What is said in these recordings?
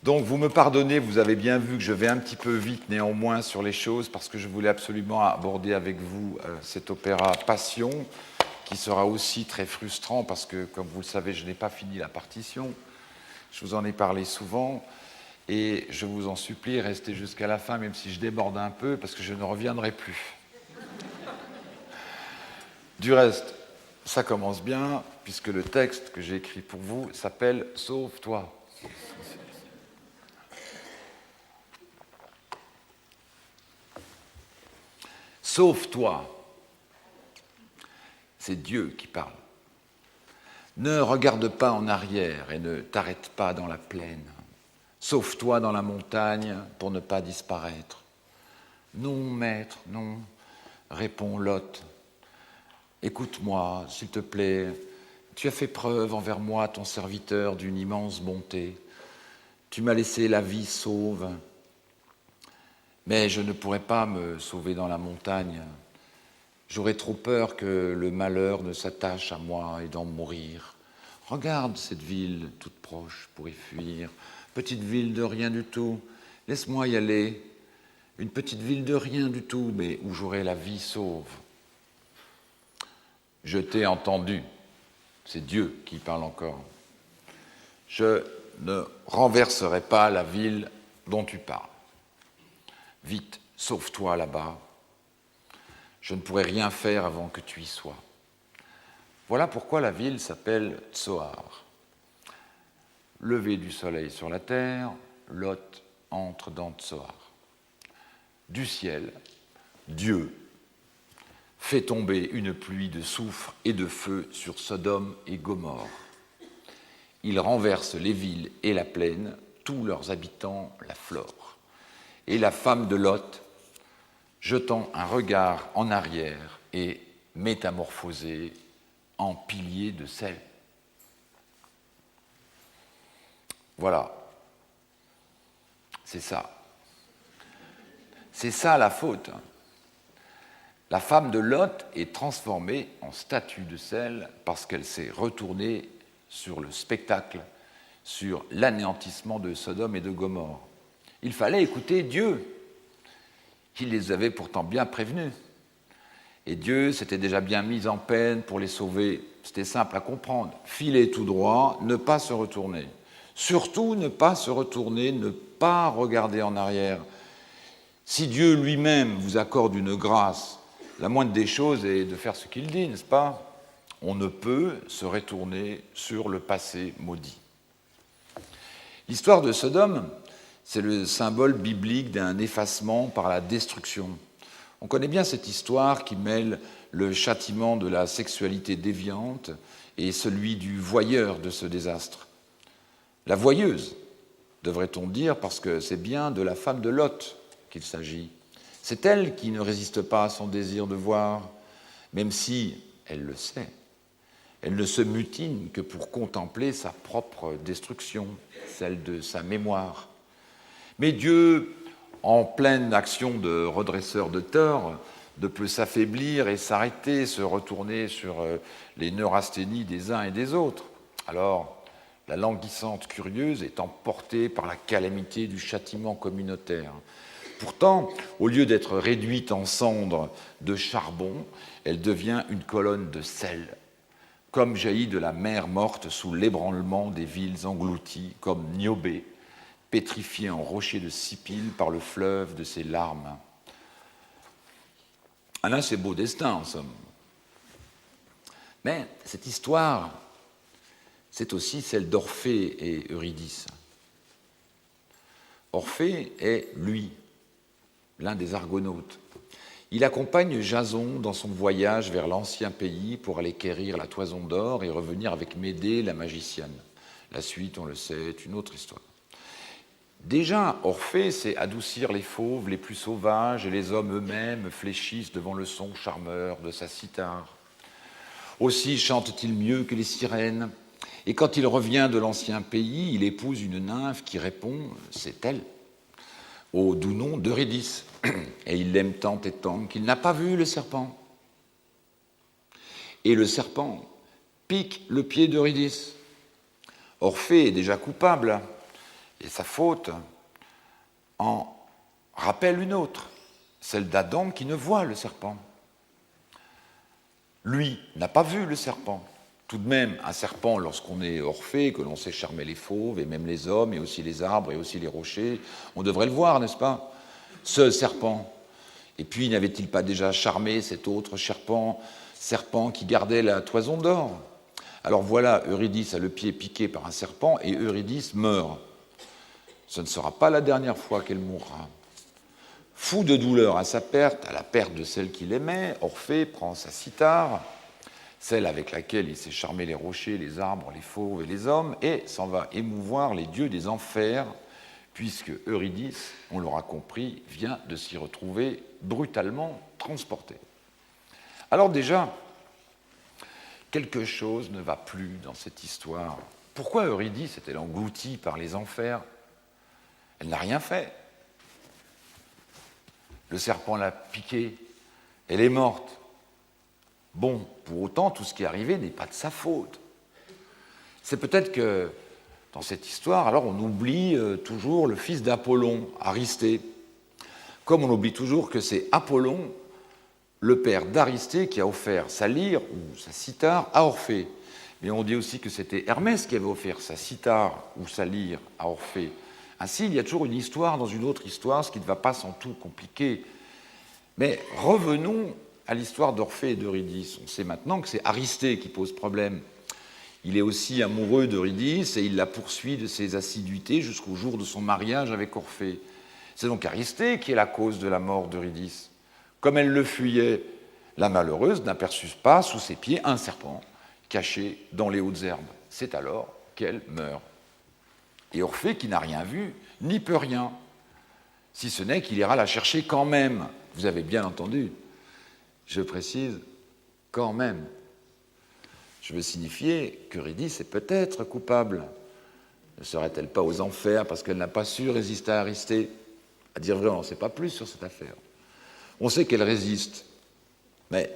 Donc vous me pardonnez, vous avez bien vu que je vais un petit peu vite néanmoins sur les choses parce que je voulais absolument aborder avec vous cet opéra Passion qui sera aussi très frustrant parce que, comme vous le savez, je n'ai pas fini la partition. Je vous en ai parlé souvent et je vous en supplie, restez jusqu'à la fin même si je déborde un peu parce que je ne reviendrai plus. Du reste, ça commence bien puisque le texte que j'ai écrit pour vous s'appelle « Sauve-toi ». Sauve-toi. C'est Dieu qui parle. Ne regarde pas en arrière et ne t'arrête pas dans la plaine. Sauve-toi dans la montagne pour ne pas disparaître. Non, maître, non, répond Lot. Écoute-moi, s'il te plaît. Tu as fait preuve envers moi, ton serviteur, d'une immense bonté. Tu m'as laissé la vie sauve. Mais je ne pourrais pas me sauver dans la montagne. J'aurais trop peur que le malheur ne s'attache à moi et d'en mourir. Regarde cette ville toute proche pour y fuir. Petite ville de rien du tout. Laisse-moi y aller. Une petite ville de rien du tout, mais où j'aurai la vie sauve. Je t'ai entendu. C'est Dieu qui parle encore. Je ne renverserai pas la ville dont tu parles. Vite, sauve-toi là-bas. Je ne pourrai rien faire avant que tu y sois. Voilà pourquoi la ville s'appelle Tsoar. Lever du soleil sur la terre, Lot entre dans Tsoar. Du ciel, Dieu fait tomber une pluie de soufre et de feu sur Sodome et Gomorrhe. Il renverse les villes et la plaine, tous leurs habitants la flore. Et la femme de Lot, jetant un regard en arrière, est métamorphosée en pilier de sel. Voilà. C'est ça. C'est ça la faute. La femme de Lot est transformée en statue de sel parce qu'elle s'est retournée sur le spectacle, sur l'anéantissement de Sodome et de Gomorrhe. Il fallait écouter Dieu, qui les avait pourtant bien prévenus. Et Dieu s'était déjà bien mis en peine pour les sauver. C'était simple à comprendre. Filer tout droit, ne pas se retourner. Surtout ne pas se retourner, ne pas regarder en arrière. Si Dieu lui-même vous accorde une grâce, la moindre des choses est de faire ce qu'il dit, n'est-ce pas? On ne peut se retourner sur le passé maudit. L'histoire de Sodome, c'est le symbole biblique d'un effacement par la destruction. On connaît bien cette histoire qui mêle le châtiment de la sexualité déviante et celui du voyeur de ce désastre. La voyeuse, devrait-on dire, parce que c'est bien de la femme de Lot qu'il s'agit. C'est elle qui ne résiste pas à son désir de voir, même si elle le sait. Elle ne se mutine que pour contempler sa propre destruction, celle de sa mémoire. Mais Dieu, en pleine action de redresseur de tort, ne peut s'affaiblir et s'arrêter, se retourner sur les neurasthénies des uns et des autres. Alors, la languissante curieuse est emportée par la calamité du châtiment communautaire. Pourtant, au lieu d'être réduite en cendres de charbon, elle devient une colonne de sel, comme jaillit de la mer morte sous l'ébranlement des villes englouties, comme Niobé, pétrifié en rocher de Sipil par le fleuve de ses larmes. Un assez beau destin, en somme. Mais cette histoire, c'est aussi celle d'Orphée et Eurydice. Orphée est, lui, l'un des Argonautes. Il accompagne Jason dans son voyage vers l'ancien pays pour aller quérir la toison d'or et revenir avec Médée, la magicienne. La suite, on le sait, est une autre histoire. Déjà, Orphée sait adoucir les fauves les plus sauvages et les hommes eux-mêmes fléchissent devant le son charmeur de sa cithare. Aussi chante-t-il mieux que les sirènes. Et quand il revient de l'ancien pays, il épouse une nymphe qui répond « c'est elle » au doux nom d'Eurydice. Et il l'aime tant et tant qu'il n'a pas vu le serpent. Et le serpent pique le pied d'Eurydice. Orphée est déjà coupable. Et sa faute en rappelle une autre, celle d'Adam qui ne voit le serpent. Lui n'a pas vu le serpent. Tout de même, un serpent, lorsqu'on est Orphée, que l'on sait charmer les fauves, et même les hommes, et aussi les arbres, et aussi les rochers, on devrait le voir, n'est-ce pas? Ce serpent. Et puis, n'avait-il pas déjà charmé cet autre serpent qui gardait la toison d'or? Alors voilà, Eurydice a le pied piqué par un serpent, et Eurydice meurt. Ce ne sera pas la dernière fois qu'elle mourra. Fou de douleur à sa perte, à la perte de celle qu'il aimait, Orphée prend sa cithare, celle avec laquelle il s'est charmé les rochers, les arbres, les fauves et les hommes, et s'en va émouvoir les dieux des enfers, puisque Eurydice, on l'aura compris, vient de s'y retrouver brutalement transportée. Alors déjà, quelque chose ne va plus dans cette histoire. Pourquoi Eurydice est-elle engloutie par les enfers? Elle n'a rien fait. Le serpent l'a piquée, elle est morte. Bon, pour autant, tout ce qui est arrivé n'est pas de sa faute. C'est peut-être que, dans cette histoire, alors on oublie toujours le fils d'Apollon, Aristée. Comme on oublie toujours que c'est Apollon, le père d'Aristée, qui a offert sa lyre ou sa cithare à Orphée. Mais on dit aussi que c'était Hermès qui avait offert sa cithare ou sa lyre à Orphée. Ainsi, il y a toujours une histoire dans une autre histoire, ce qui ne va pas sans tout compliquer. Mais revenons à l'histoire d'Orphée et d'Eurydice. On sait maintenant que c'est Aristée qui pose problème. Il est aussi amoureux d'Eurydice et il la poursuit de ses assiduités jusqu'au jour de son mariage avec Orphée. C'est donc Aristée qui est la cause de la mort d'Eurydice. Comme elle le fuyait, la malheureuse n'aperçut pas sous ses pieds un serpent caché dans les hautes herbes. C'est alors qu'elle meurt. Et Orphée, qui n'a rien vu, n'y peut rien, si ce n'est qu'il ira la chercher quand même. Vous avez bien entendu. Je précise, quand même. Je veux signifier qu'Eurydice est peut-être coupable. Ne serait-elle pas aux enfers parce qu'elle n'a pas su résister à Aristée? À dire vrai, on n'en sait pas plus sur cette affaire. On sait qu'elle résiste, mais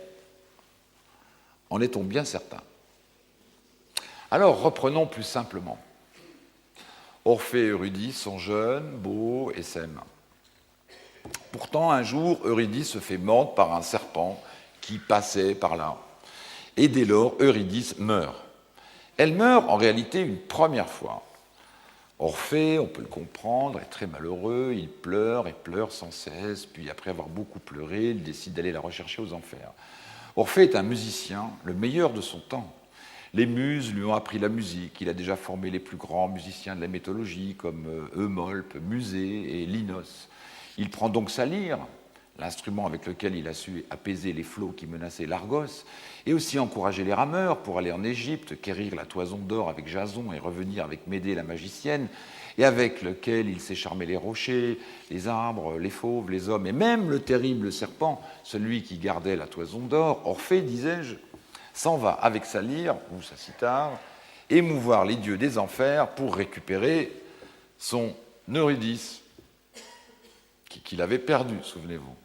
en est-on bien certain? Alors, reprenons plus simplement. Orphée et Eurydice sont jeunes, beaux et s'aiment. Pourtant, un jour, Eurydice se fait mordre par un serpent qui passait par là. Et dès lors, Eurydice meurt. Elle meurt en réalité une première fois. Orphée, on peut le comprendre, est très malheureux, il pleure et pleure sans cesse, puis après avoir beaucoup pleuré, il décide d'aller la rechercher aux enfers. Orphée est un musicien, le meilleur de son temps. Les muses lui ont appris la musique, il a déjà formé les plus grands musiciens de la mythologie comme Eumolpe, Musée et Linos. Il prend donc sa lyre, l'instrument avec lequel il a su apaiser les flots qui menaçaient l'Argos, et aussi encourager les rameurs pour aller en Égypte, quérir la toison d'or avec Jason et revenir avec Médée la magicienne, et avec lequel il s'est charmé les rochers, les arbres, les fauves, les hommes, et même le terrible serpent, celui qui gardait la toison d'or. Orphée, disais-je, s'en va avec sa lyre ou sa cithare émouvoir les dieux des enfers pour récupérer son Eurydice qu'il avait perdu, souvenez-vous.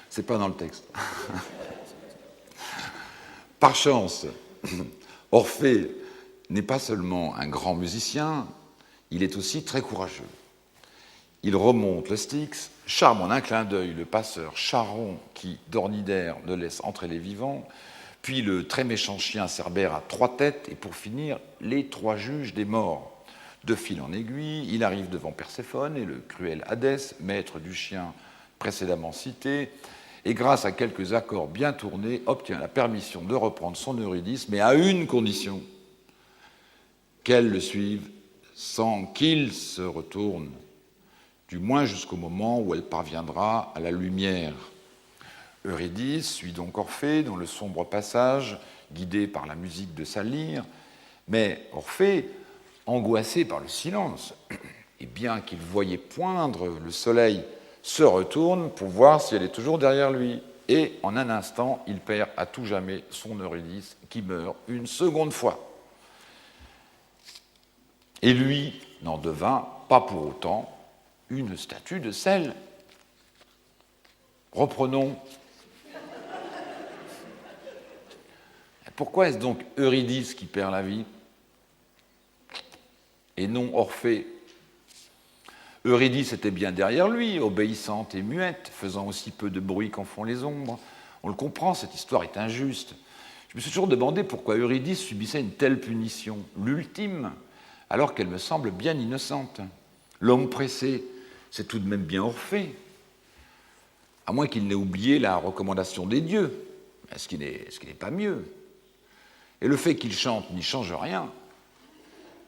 C'est pas dans le texte. Par chance, Orphée n'est pas seulement un grand musicien, il est aussi très courageux. Il remonte le Styx, charme en un clin d'œil le passeur Charon qui, d'ornidaire, ne laisse entrer les vivants, puis le très méchant chien Cerbère à 3 têtes, et pour finir, les 3 juges des morts. De fil en aiguille, il arrive devant Perséphone et le cruel Hadès, maître du chien précédemment cité, et grâce à quelques accords bien tournés, obtient la permission de reprendre son Eurydice, mais à une condition, qu'elle le suive sans qu'il se retourne, du moins jusqu'au moment où elle parviendra à la lumière. Eurydice suit donc Orphée dans le sombre passage, guidé par la musique de sa lyre, mais Orphée, angoissé par le silence, et bien qu'il voyait poindre le soleil, se retourne pour voir si elle est toujours derrière lui. Et en un instant, il perd à tout jamais son Eurydice qui meurt une seconde fois. Et lui n'en devint pas pour autant une statue de sel. Reprenons. Pourquoi est-ce donc Eurydice qui perd la vie? et non Orphée. Eurydice était bien derrière lui, obéissante et muette, faisant aussi peu de bruit qu'en font les ombres. On le comprend, cette histoire est injuste. Je me suis toujours demandé pourquoi Eurydice subissait une telle punition, l'ultime, alors qu'elle me semble bien innocente. L'homme pressé, c'est tout de même bien Orphée, à moins qu'il n'ait oublié la recommandation des dieux, ce qui n'est pas mieux. Et le fait qu'il chante n'y change rien.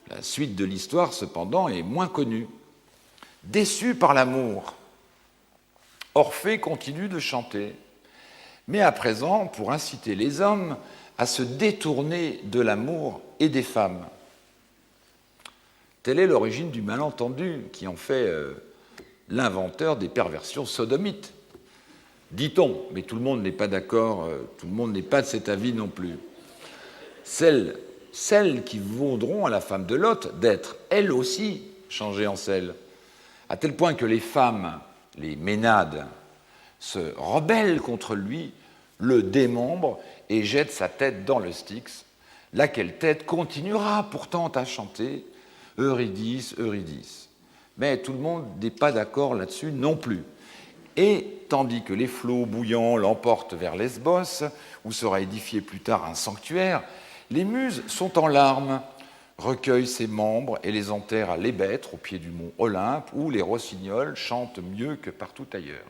La suite de l'histoire, cependant, est moins connue. Déçu par l'amour, Orphée continue de chanter, mais à présent pour inciter les hommes à se détourner de l'amour et des femmes. Telle est l'origine du malentendu qui en fait l'inventeur des perversions sodomites. Dit-on, mais tout le monde n'est pas d'accord, tout le monde n'est pas de cet avis non plus. Celles qui vaudront à la femme de Lot d'être, elles aussi, changées en selles, à tel point que les femmes, les Ménades, se rebellent contre lui, le démembrent et jettent sa tête dans le Styx, laquelle tête continuera pourtant à chanter « Eurydice, Eurydice ». Mais tout le monde n'est pas d'accord là-dessus non plus. Et tandis que les flots bouillants l'emportent vers Lesbos, où sera édifié plus tard un sanctuaire, les muses sont en larmes, recueillent ses membres et les enterrent à l'Hébètre, au pied du mont Olympe, où les rossignols chantent mieux que partout ailleurs.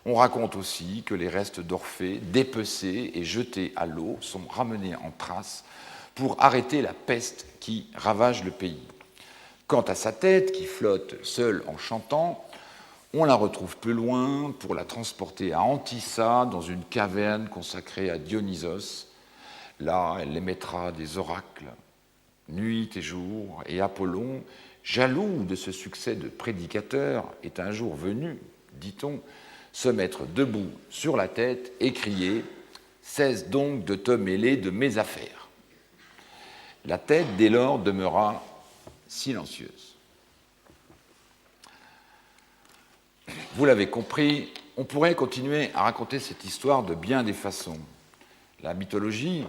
On raconte aussi que les restes d'Orphée, dépecés et jetés à l'eau, sont ramenés en Thrace pour arrêter la peste qui ravage le pays. Quant à sa tête, qui flotte seule en chantant, on la retrouve plus loin pour la transporter à Antyssa, dans une caverne consacrée à Dionysos. Là, elle émettra des oracles, nuit et jour, et Apollon, jaloux de ce succès de prédicateur, est un jour venu, dit-on, se mettre debout sur la tête et crier « Cesse donc de te mêler de mes affaires ». La tête, dès lors, demeura silencieuse. Vous l'avez compris, on pourrait continuer à raconter cette histoire de bien des façons. La mythologie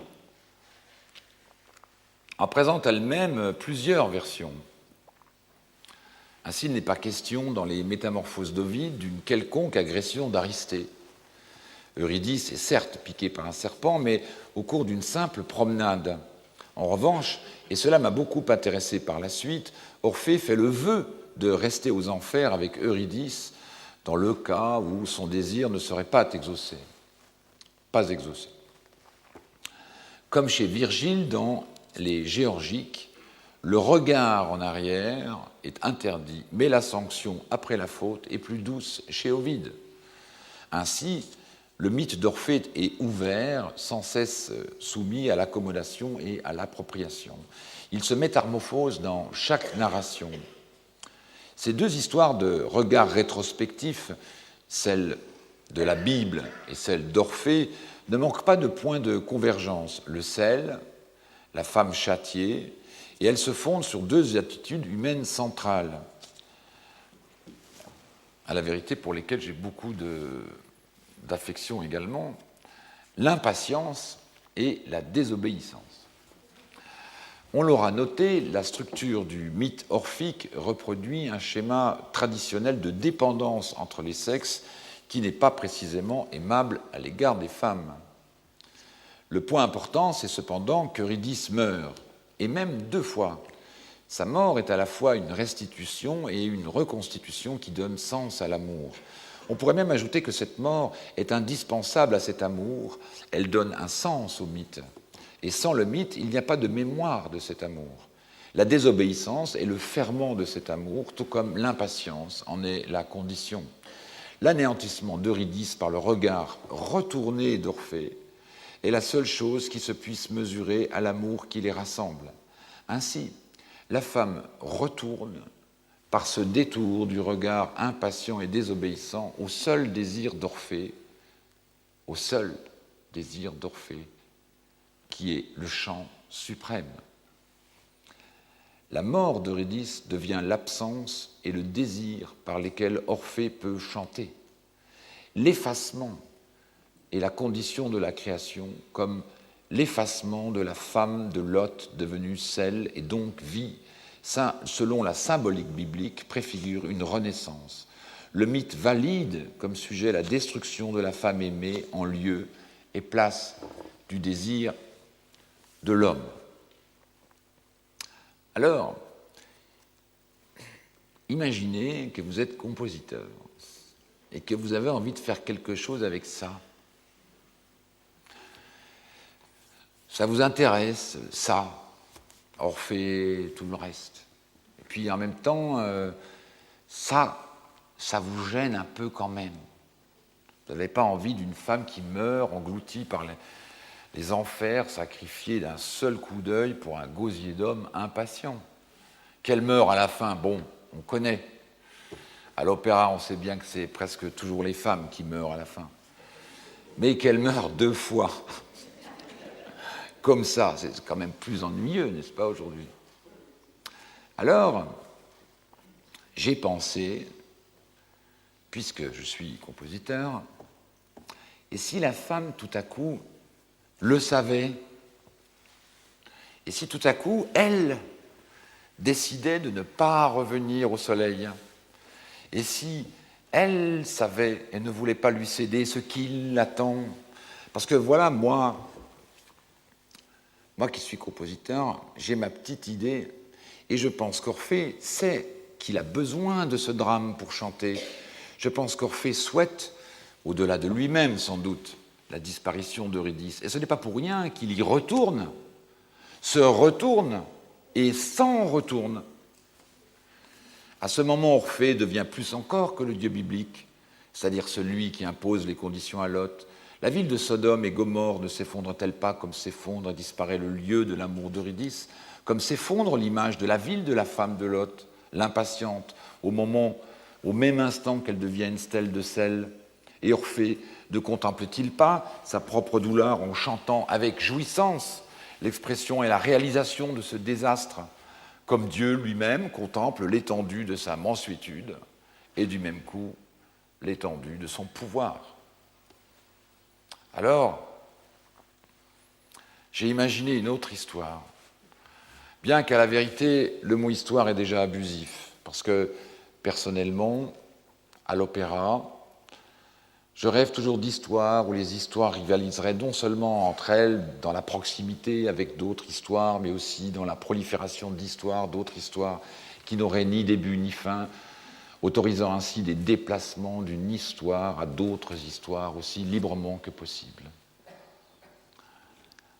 en présente elle-même plusieurs versions. Ainsi, il n'est pas question dans les Métamorphoses d'Ovide d'une quelconque agression d'Aristée. Eurydice est certes piquée par un serpent, mais au cours d'une simple promenade. En revanche, et cela m'a beaucoup intéressé par la suite, Orphée fait le vœu de rester aux enfers avec Eurydice dans le cas où son désir ne serait pas exaucé. Comme chez Virgile dans les Géorgiques, le regard en arrière est interdit, mais la sanction après la faute est plus douce chez Ovide. Ainsi, le mythe d'Orphée est ouvert, sans cesse soumis à l'accommodation et à l'appropriation. Il se métamorphose dans chaque narration. Ces deux histoires de regard rétrospectif, celle de la Bible et celle d'Orphée, ne manquent pas de points de convergence. Le sel, la femme châtiée, et elles se fondent sur deux attitudes humaines centrales, à la vérité pour lesquelles j'ai beaucoup d'affection également, l'impatience et la désobéissance. On l'aura noté, la structure du mythe orphique reproduit un schéma traditionnel de dépendance entre les sexes qui n'est pas précisément aimable à l'égard des femmes. Le point important, c'est cependant qu'Eurydice meurt, et même deux fois. Sa mort est à la fois une restitution et une reconstitution qui donnent sens à l'amour. On pourrait même ajouter que cette mort est indispensable à cet amour, elle donne un sens au mythe. Et sans le mythe, il n'y a pas de mémoire de cet amour. La désobéissance est le ferment de cet amour, tout comme l'impatience en est la condition. L'anéantissement d'Eurydice par le regard retourné d'Orphée est la seule chose qui se puisse mesurer à l'amour qui les rassemble. Ainsi, la femme retourne par ce détour du regard impatient et désobéissant au seul désir d'Orphée, qui est le chant suprême. La mort d'Eurydice devient l'absence et le désir par lesquels Orphée peut chanter. L'effacement est la condition de la création, comme l'effacement de la femme de Lot devenue sel et donc vie. selon la symbolique biblique, préfigure une renaissance. Le mythe valide comme sujet la destruction de la femme aimée en lieu et place du désir de l'homme. Alors, imaginez que vous êtes compositeur et que vous avez envie de faire quelque chose avec ça. Ça vous intéresse, ça, Orphée, tout le reste. Et puis en même temps, ça vous gêne un peu quand même. Vous n'avez pas envie d'une femme qui meurt engloutie par les enfers, sacrifiée d'un seul coup d'œil pour un gosier d'homme impatient. Qu'elle meurt à la fin, bon, on connaît. À l'opéra, on sait bien que c'est presque toujours les femmes qui meurent à la fin. Mais qu'elle meure 2 fois, comme ça, c'est quand même plus ennuyeux, n'est-ce pas, aujourd'hui? Alors, j'ai pensé, puisque je suis compositeur, et si la femme, tout à coup, le savait, et si tout à coup, elle décidait de ne pas revenir au soleil, et si elle savait et ne voulait pas lui céder ce qui l'attend, parce que voilà, moi qui suis compositeur, j'ai ma petite idée, et je pense qu'Orphée sait qu'il a besoin de ce drame pour chanter. Je pense qu'Orphée souhaite, au-delà de lui-même sans doute, la disparition d'Eurydice. Et ce n'est pas pour rien qu'il y retourne, se retourne et s'en retourne. À ce moment, Orphée devient plus encore que le dieu biblique, c'est-à-dire celui qui impose les conditions à Lot. La ville de Sodome et Gomorrhe ne s'effondre-t-elle pas comme s'effondre et disparaît le lieu de l'amour d'Eurydice, comme s'effondre l'image de la ville de la femme de Lot, l'impatiente, au même instant qu'elle devient une stèle de sel? Et Orphée ne contemple-t-il pas sa propre douleur en chantant avec jouissance l'expression et la réalisation de ce désastre, comme Dieu lui-même contemple l'étendue de sa mansuétude et du même coup l'étendue de son pouvoir? Alors, j'ai imaginé une autre histoire, bien qu'à la vérité, le mot histoire est déjà abusif, parce que, personnellement, à l'opéra, je rêve toujours d'histoires où les histoires rivaliseraient non seulement entre elles dans la proximité avec d'autres histoires, mais aussi dans la prolifération d'histoires, d'autres histoires qui n'auraient ni début ni fin, autorisant ainsi des déplacements d'une histoire à d'autres histoires aussi librement que possible.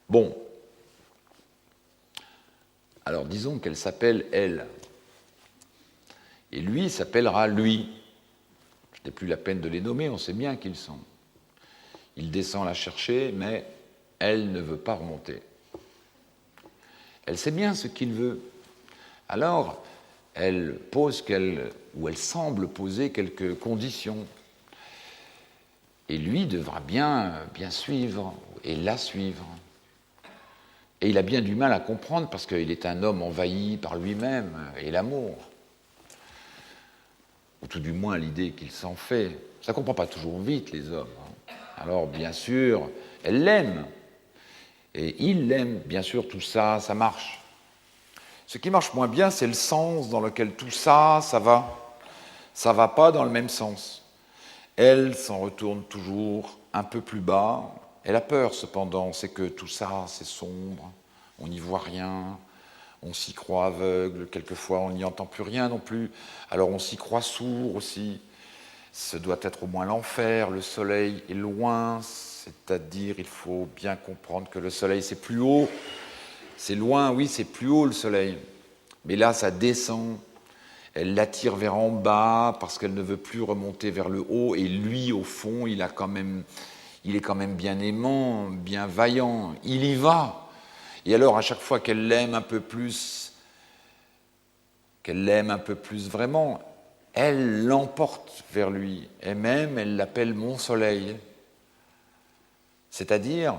Bon, alors disons qu'elle s'appelle elle, et lui s'appellera lui. Ce n'est plus la peine de les nommer, on sait bien qui ils sont. Il descend la chercher, mais elle ne veut pas remonter. Elle sait bien ce qu'il veut. Alors, elle semble poser quelques conditions. Et lui devra bien suivre, et la suivre. Et il a bien du mal à comprendre, parce qu'il est un homme envahi par lui-même et l'amour. Ou tout du moins l'idée qu'il s'en fait. Ça ne comprend pas toujours vite, les hommes. Alors, bien sûr, elle l'aime. Et il l'aime, bien sûr, tout ça, ça marche. Ce qui marche moins bien, c'est le sens dans lequel tout ça, ça va. Ça ne va pas dans le même sens. Elle s'en retourne toujours un peu plus bas. Elle a peur, cependant, c'est que tout ça, c'est sombre, on n'y voit rien, on s'y croit aveugle, quelquefois on n'y entend plus rien non plus, alors on s'y croit sourd aussi. Ce doit être au moins l'enfer, le soleil est loin, c'est-à-dire il faut bien comprendre que le soleil c'est plus haut, c'est loin, oui, c'est plus haut le soleil, mais là ça descend, elle l'attire vers en bas parce qu'elle ne veut plus remonter vers le haut, et lui au fond il est quand même bien aimant, bien vaillant, il y va. Et alors, à chaque fois qu'elle l'aime un peu plus vraiment, elle l'emporte vers lui. Et même, elle l'appelle mon soleil. C'est-à-dire,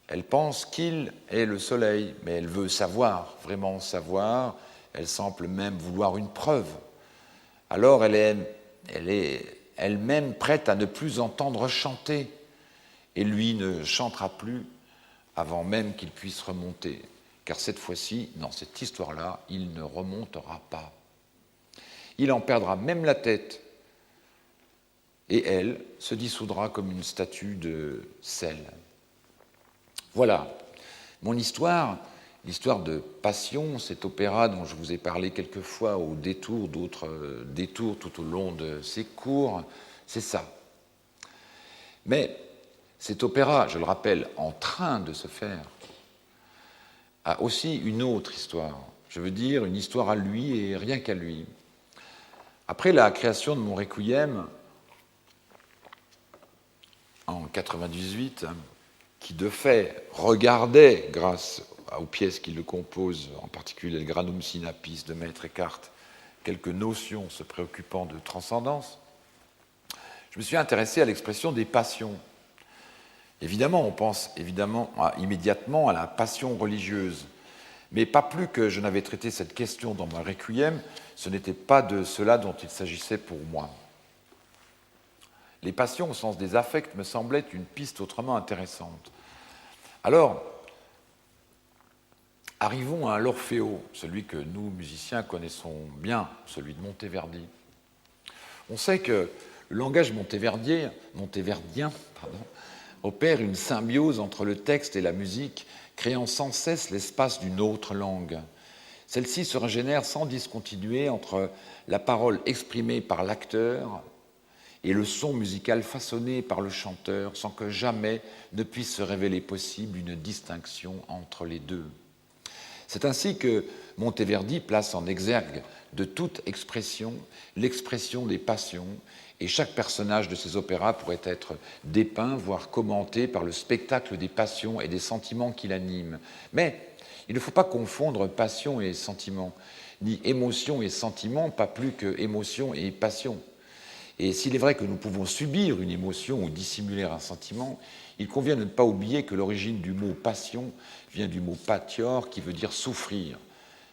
elle pense qu'il est le soleil, mais elle veut savoir, vraiment savoir. Elle semble même vouloir une preuve. Alors, elle est elle-même prête à ne plus entendre chanter. Et lui ne chantera plus avant même qu'il puisse remonter. car cette fois-ci, dans cette histoire-là, il ne remontera pas. Il en perdra même la tête, et elle se dissoudra comme une statue de sel. Voilà, mon histoire, l'histoire de Passion, cet opéra dont je vous ai parlé quelquefois au détour d'autres détours tout au long de ces cours, c'est ça. Mais cet opéra, je le rappelle, en train de se faire, a aussi une autre histoire. Je veux dire, une histoire à lui et rien qu'à lui. Après la création de mon Requiem, en 1998, qui de fait regardait, grâce aux pièces qui le composent, en particulier le Granum Sinapis de Maître Eckhart, quelques notions se préoccupant de transcendance, je me suis intéressé à l'expression des passions. Évidemment, on pense immédiatement à la passion religieuse, mais pas plus que je n'avais traité cette question dans mon Requiem, ce n'était pas de cela dont il s'agissait pour moi. Les passions au sens des affects me semblaient une piste autrement intéressante. Alors, arrivons à l'Orfeo, celui que nous, musiciens, connaissons bien, celui de Monteverdi. On sait que le langage montéverdien opère une symbiose entre le texte et la musique, créant sans cesse l'espace d'une autre langue. Celle-ci se régénère sans discontinuer entre la parole exprimée par l'acteur et le son musical façonné par le chanteur, sans que jamais ne puisse se révéler possible une distinction entre les deux. C'est ainsi que Monteverdi place en exergue de toute expression l'expression des passions, et chaque personnage de ses opéras pourrait être dépeint, voire commenté par le spectacle des passions et des sentiments qui l'animent. Mais il ne faut pas confondre passion et sentiment, ni émotion et sentiment, pas plus que émotion et passion. Et s'il est vrai que nous pouvons subir une émotion ou dissimuler un sentiment, il convient de ne pas oublier que l'origine du mot passion vient du mot patior, qui veut dire souffrir.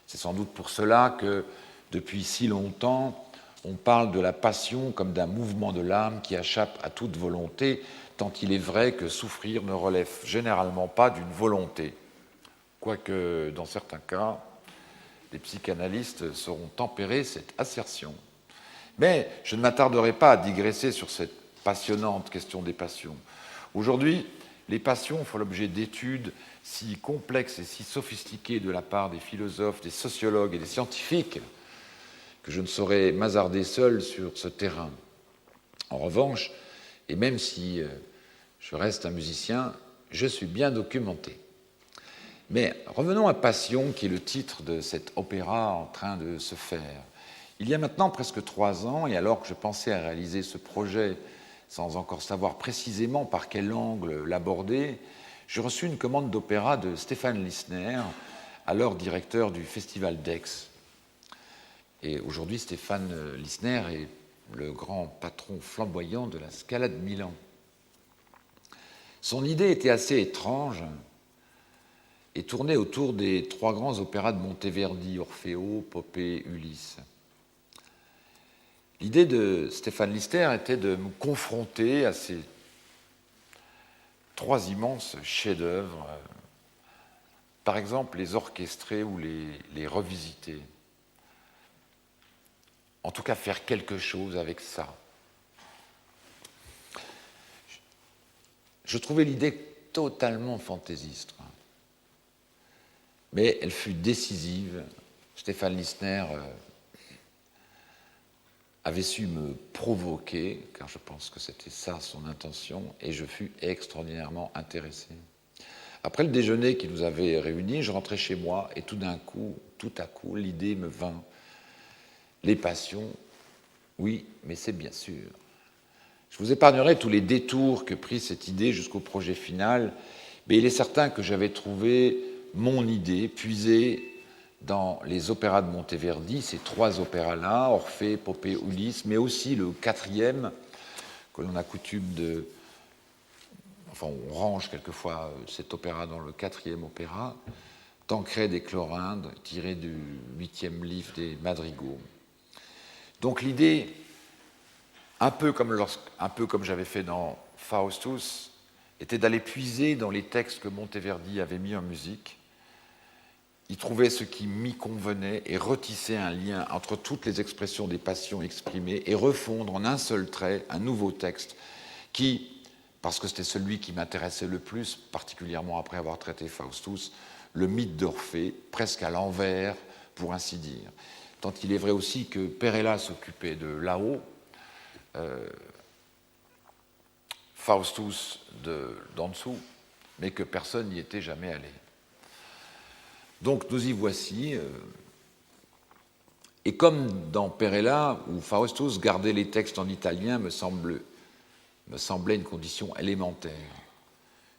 C'est sans doute pour cela que, depuis si longtemps, on parle de la passion comme d'un mouvement de l'âme qui échappe à toute volonté, tant il est vrai que souffrir ne relève généralement pas d'une volonté. Quoique, dans certains cas, les psychanalystes sauront tempérer cette assertion. Mais je ne m'attarderai pas à digresser sur cette passionnante question des passions. Aujourd'hui, les passions font l'objet d'études si complexes et si sophistiquées de la part des philosophes, des sociologues et des scientifiques que je ne saurais m'hasarder seul sur ce terrain. En revanche, et même si je reste un musicien, je suis bien documenté. Mais revenons à Passion, qui est le titre de cet opéra en train de se faire. Il y a maintenant presque 3 ans, et alors que je pensais à réaliser ce projet sans encore savoir précisément par quel angle l'aborder, j'ai reçu une commande d'opéra de Stéphane Lissner, alors directeur du Festival d'Aix. Et aujourd'hui, Stéphane Lissner est le grand patron flamboyant de la Scala de Milan. Son idée était assez étrange et tournait autour des 3 grands opéras de Monteverdi, Orfeo, Popée, Ulysse. L'idée de Stéphane Lissner était de me confronter à ces 3 immenses chefs-d'œuvre, par exemple les orchestrer ou les revisiter. En tout cas, faire quelque chose avec ça. Je trouvais l'idée totalement fantaisiste. Mais elle fut décisive. Stéphane Lissner avait su me provoquer, car je pense que c'était ça son intention, et je fus extraordinairement intéressé. Après le déjeuner qui nous avait réunis, je rentrais chez moi, et tout à coup, l'idée me vint. Les passions, oui, mais c'est bien sûr. Je vous épargnerai tous les détours que prit cette idée jusqu'au projet final, mais il est certain que j'avais trouvé mon idée puisée dans les opéras de Monteverdi, ces 3 opéras-là, Orphée, Popée, Ulysse, mais aussi le 4e, que l'on a coutume de... Enfin, on range quelquefois cet opéra dans le 4e opéra, Tancrède et Clorinda, tiré du 8e livre des Madrigaux. Donc l'idée, un peu comme j'avais fait dans Faustus, était d'aller puiser dans les textes que Monteverdi avait mis en musique il trouvait ce qui m'y convenait et retissait un lien entre toutes les expressions des passions exprimées et refondre en un seul trait un nouveau texte qui, parce que c'était celui qui m'intéressait le plus, particulièrement après avoir traité Faustus, le mythe d'Orphée, presque à l'envers, pour ainsi dire. Tant il est vrai aussi que Perella s'occupait de là-haut, Faustus d'en dessous, mais que personne n'y était jamais allé. Donc nous y voici. Et comme dans Perella, où Faustus gardait les textes en italien, me semblait une condition élémentaire.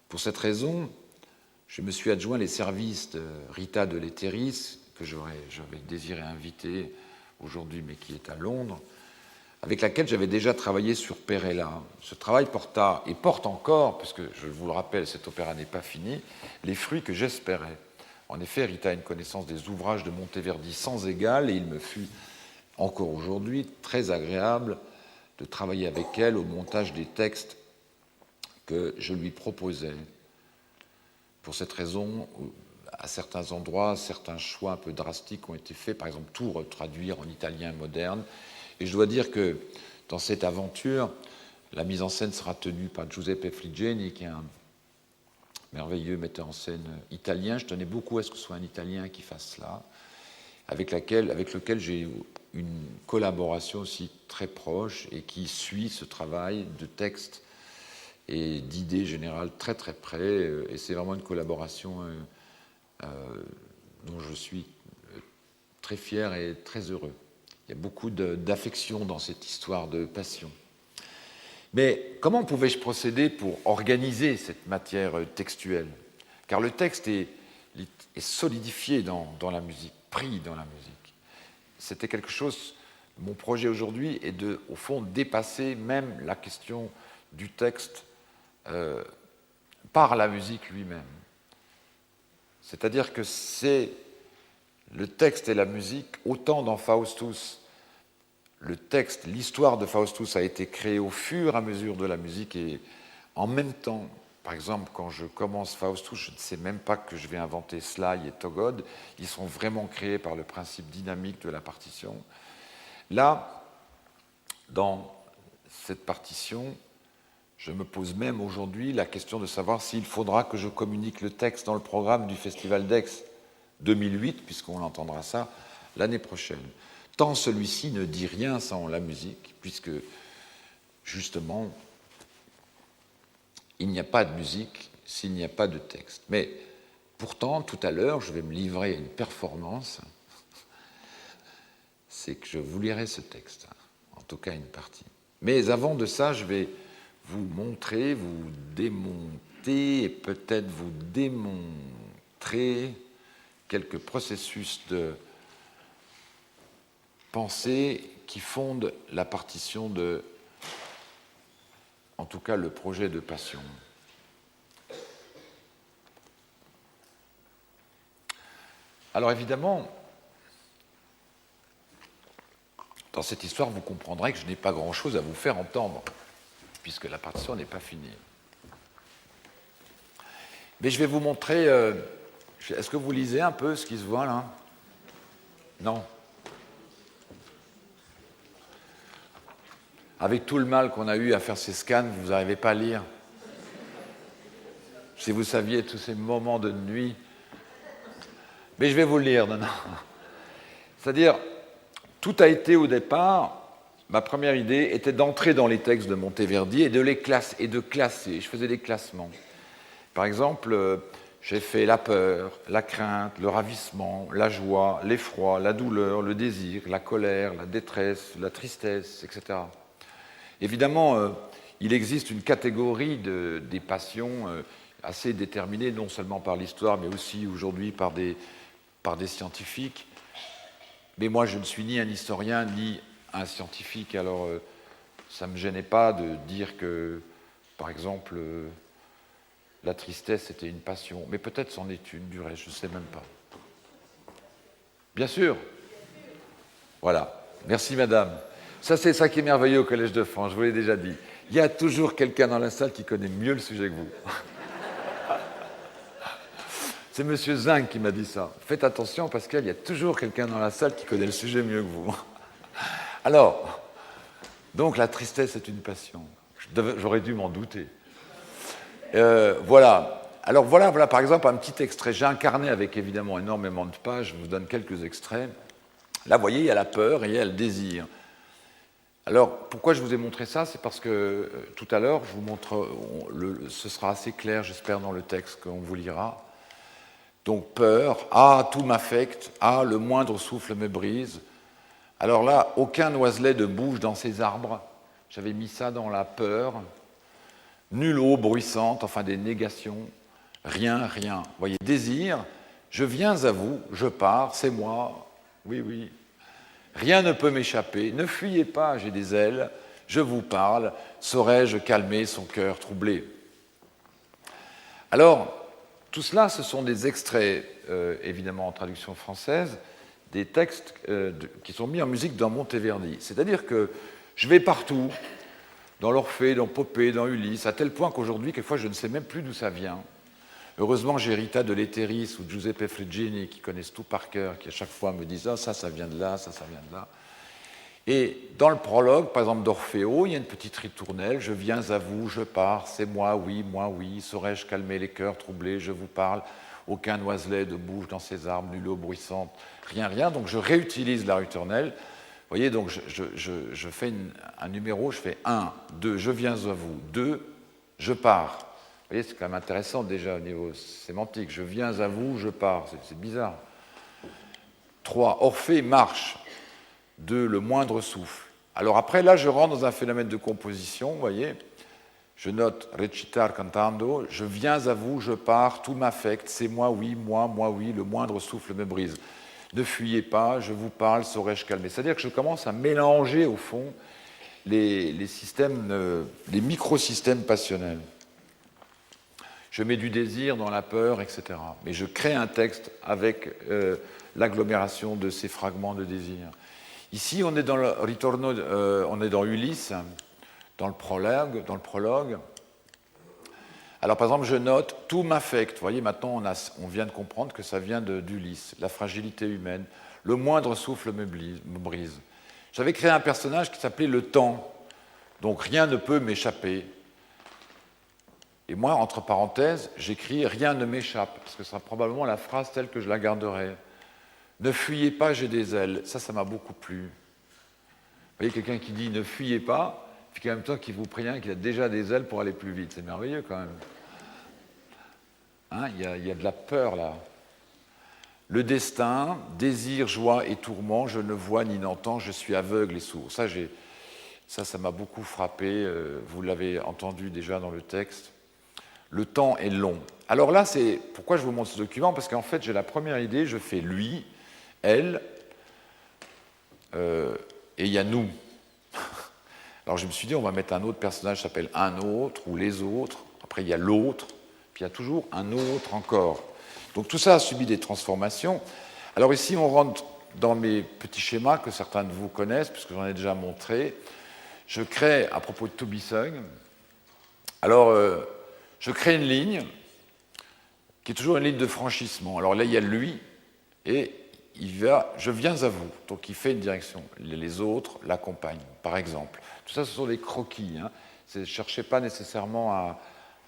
Pour cette raison, je me suis adjoint les services de Rita de Letteris, que j'avais désiré inviter aujourd'hui, mais qui est à Londres, avec laquelle j'avais déjà travaillé sur Perella. Ce travail porta, et porte encore, puisque je vous le rappelle, cet opéra n'est pas fini, les fruits que j'espérais. En effet, Rita a une connaissance des ouvrages de Monteverdi sans égale, et il me fut encore aujourd'hui très agréable de travailler avec elle au montage des textes que je lui proposais. Pour cette raison, à certains endroits, certains choix un peu drastiques ont été faits, par exemple tout retraduire en italien moderne. Et je dois dire que dans cette aventure, la mise en scène sera tenue par Giuseppe Frigeni, qui est un merveilleux metteur en scène italien. Je tenais beaucoup à ce que ce soit un Italien qui fasse cela, avec lequel j'ai une collaboration aussi très proche et qui suit ce travail de texte et d'idées générales très très près. Et c'est vraiment une collaboration dont je suis très fier et très heureux. Il y a beaucoup d'affection dans cette histoire de passion. Mais comment pouvais-je procéder pour organiser cette matière textuelle? Car le texte est solidifié dans la musique, pris dans la musique. C'était quelque chose, mon projet aujourd'hui est de, au fond, dépasser même la question du texte par la musique lui-même. C'est-à-dire que c'est le texte et la musique, autant dans Faustus, le texte, l'histoire de Faustus a été créée au fur et à mesure de la musique et en même temps, par exemple, quand je commence Faustus, je ne sais même pas que je vais inventer Sly et Togod, ils sont vraiment créés par le principe dynamique de la partition. Là, dans cette partition, je me pose même aujourd'hui la question de savoir s'il faudra que je communique le texte dans le programme du Festival d'Aix 2008, puisqu'on entendra ça l'année prochaine. Tant celui-ci ne dit rien sans la musique, puisque, justement, il n'y a pas de musique s'il n'y a pas de texte. Mais pourtant, tout à l'heure, je vais me livrer à une performance, c'est que je vous lirai ce texte, en tout cas une partie. Mais avant de ça, je vais vous montrer, vous démonter et peut-être vous démontrer quelques processus de pensée qui fondent la partition de, en tout cas, le projet de passion. Alors évidemment, dans cette histoire, vous comprendrez que je n'ai pas grand-chose à vous faire entendre, puisque la partition n'est pas finie. Mais je vais vous montrer... est-ce que vous lisez un peu ce qui se voit là? Non. Avec tout le mal qu'on a eu à faire ces scans, vous n'arrivez pas à lire. Si vous saviez tous ces moments de nuit. Mais je vais vous le lire, non. C'est-à-dire, tout a été au départ, ma première idée était d'entrer dans les textes de Monteverdi et de les classer, et de classer. Je faisais des classements. Par exemple, j'ai fait la peur, la crainte, le ravissement, la joie, l'effroi, la douleur, le désir, la colère, la détresse, la tristesse, etc. Évidemment, il existe une catégorie des passions assez déterminée, non seulement par l'histoire, mais aussi aujourd'hui par des scientifiques. Mais moi, je ne suis ni un historien, ni un scientifique, alors ça ne me gênait pas de dire que, par exemple, la tristesse était une passion. Mais peut-être c'en est une, du reste, je ne sais même pas. Bien sûr. Voilà. Merci, madame. Ça, c'est ça qui est merveilleux au Collège de France, je vous l'ai déjà dit. Il y a toujours quelqu'un dans la salle qui connaît mieux le sujet que vous. C'est M. Zinc qui m'a dit ça. Faites attention, Pascal, il y a toujours quelqu'un dans la salle qui connaît le sujet mieux que vous. Alors, donc la tristesse est une passion. J'aurais dû m'en douter. Voilà. Alors voilà, par exemple, un petit extrait. J'ai incarné avec évidemment énormément de pages. Je vous donne quelques extraits. Là, vous voyez, il y a la peur et il y a le désir. Alors, pourquoi je vous ai montré ça? C'est parce que tout à l'heure, je vous montre, ce sera assez clair, j'espère, dans le texte qu'on vous lira. Donc, peur, ah, tout m'affecte, ah, le moindre souffle me brise. Alors là, aucun oiselet ne bouge dans ces arbres. J'avais mis ça dans la peur. Nulle eau bruissante, enfin des négations. Rien, rien. Vous voyez, désir, je viens à vous, je pars, c'est moi. Oui, oui. Rien ne peut m'échapper. Ne fuyez pas, j'ai des ailes. Je vous parle. Saurais-je calmer son cœur troublé? Alors, tout cela, ce sont des extraits, évidemment en traduction française, des textes qui sont mis en musique dans Monteverdi. C'est-à-dire que je vais partout, dans l'Orphée, dans Popée, dans Ulysse, à tel point qu'aujourd'hui, quelquefois, je ne sais même plus d'où ça vient. Heureusement, j'ai Rita de Letteris ou Giuseppe Friggini qui connaissent tout par cœur, qui à chaque fois me disent « Ah, ça vient de là, ça vient de là ». Et dans le prologue, par exemple d'Orfeo, il y a une petite ritournelle « Je viens à vous, je pars, c'est moi, oui, saurais-je calmer les cœurs troublés, je vous parle, aucun oiselet ne bouge dans ces arbres, nulle eau bruissante, rien, rien ». Donc je réutilise la ritournelle. Vous voyez, donc je fais un numéro, je fais 1, 2, je viens à vous, 2, je pars. Vous voyez, c'est quand même intéressant déjà au niveau sémantique. Je viens à vous, je pars. C'est bizarre. 3, Orphée marche. 2, le moindre souffle. Alors après, là, je rentre dans un phénomène de composition, vous voyez. Je note recitar cantando. Je viens à vous, je pars, tout m'affecte. C'est moi, oui, le moindre souffle me brise. Ne fuyez pas, je vous parle, saurais-je calmer. C'est-à-dire que je commence à mélanger, au fond, les systèmes, les microsystèmes passionnels. Je mets du désir dans la peur, etc. Mais je crée un texte avec l'agglomération de ces fragments de désir. Ici, on est dans le ritorno, on est dans Ulysse, dans le prologue. Alors, par exemple, je note « tout m'affecte ». Vous voyez, maintenant, on vient de comprendre que ça vient d'Ulysse, la fragilité humaine. Le moindre souffle me brise. J'avais créé un personnage qui s'appelait le temps. Donc, rien ne peut m'échapper. Et moi, entre parenthèses, j'écris « rien ne m'échappe », parce que ce sera probablement la phrase telle que je la garderai. « Ne fuyez pas, j'ai des ailes ». Ça m'a beaucoup plu. Vous voyez, quelqu'un qui dit « ne fuyez pas », puis en même temps qui vous prévient qu'il a déjà des ailes pour aller plus vite. C'est merveilleux quand même. Hein, il y a de la peur là. Le destin, désir, joie et tourment, je ne vois ni n'entends, je suis aveugle et sourd. Ça m'a beaucoup frappé. Vous l'avez entendu déjà dans le texte. Le temps est long. Alors là, c'est pourquoi je vous montre ce document, parce qu'en fait, j'ai la première idée, je fais lui, elle, et il y a nous. Alors je me suis dit, on va mettre un autre personnage qui s'appelle un autre, ou les autres, après il y a l'autre, puis il y a toujours un autre encore. Donc tout ça a subi des transformations. Alors ici, on rentre dans mes petits schémas que certains de vous connaissent, puisque j'en ai déjà montré. Je crée, à propos de Toby Sung, alors je crée une ligne qui est toujours une ligne de franchissement. Alors là, il y a lui, et je viens à vous. Donc il fait une direction. Les autres l'accompagnent, par exemple. Tout ça, ce sont des croquis. Hein. Ne cherchez pas nécessairement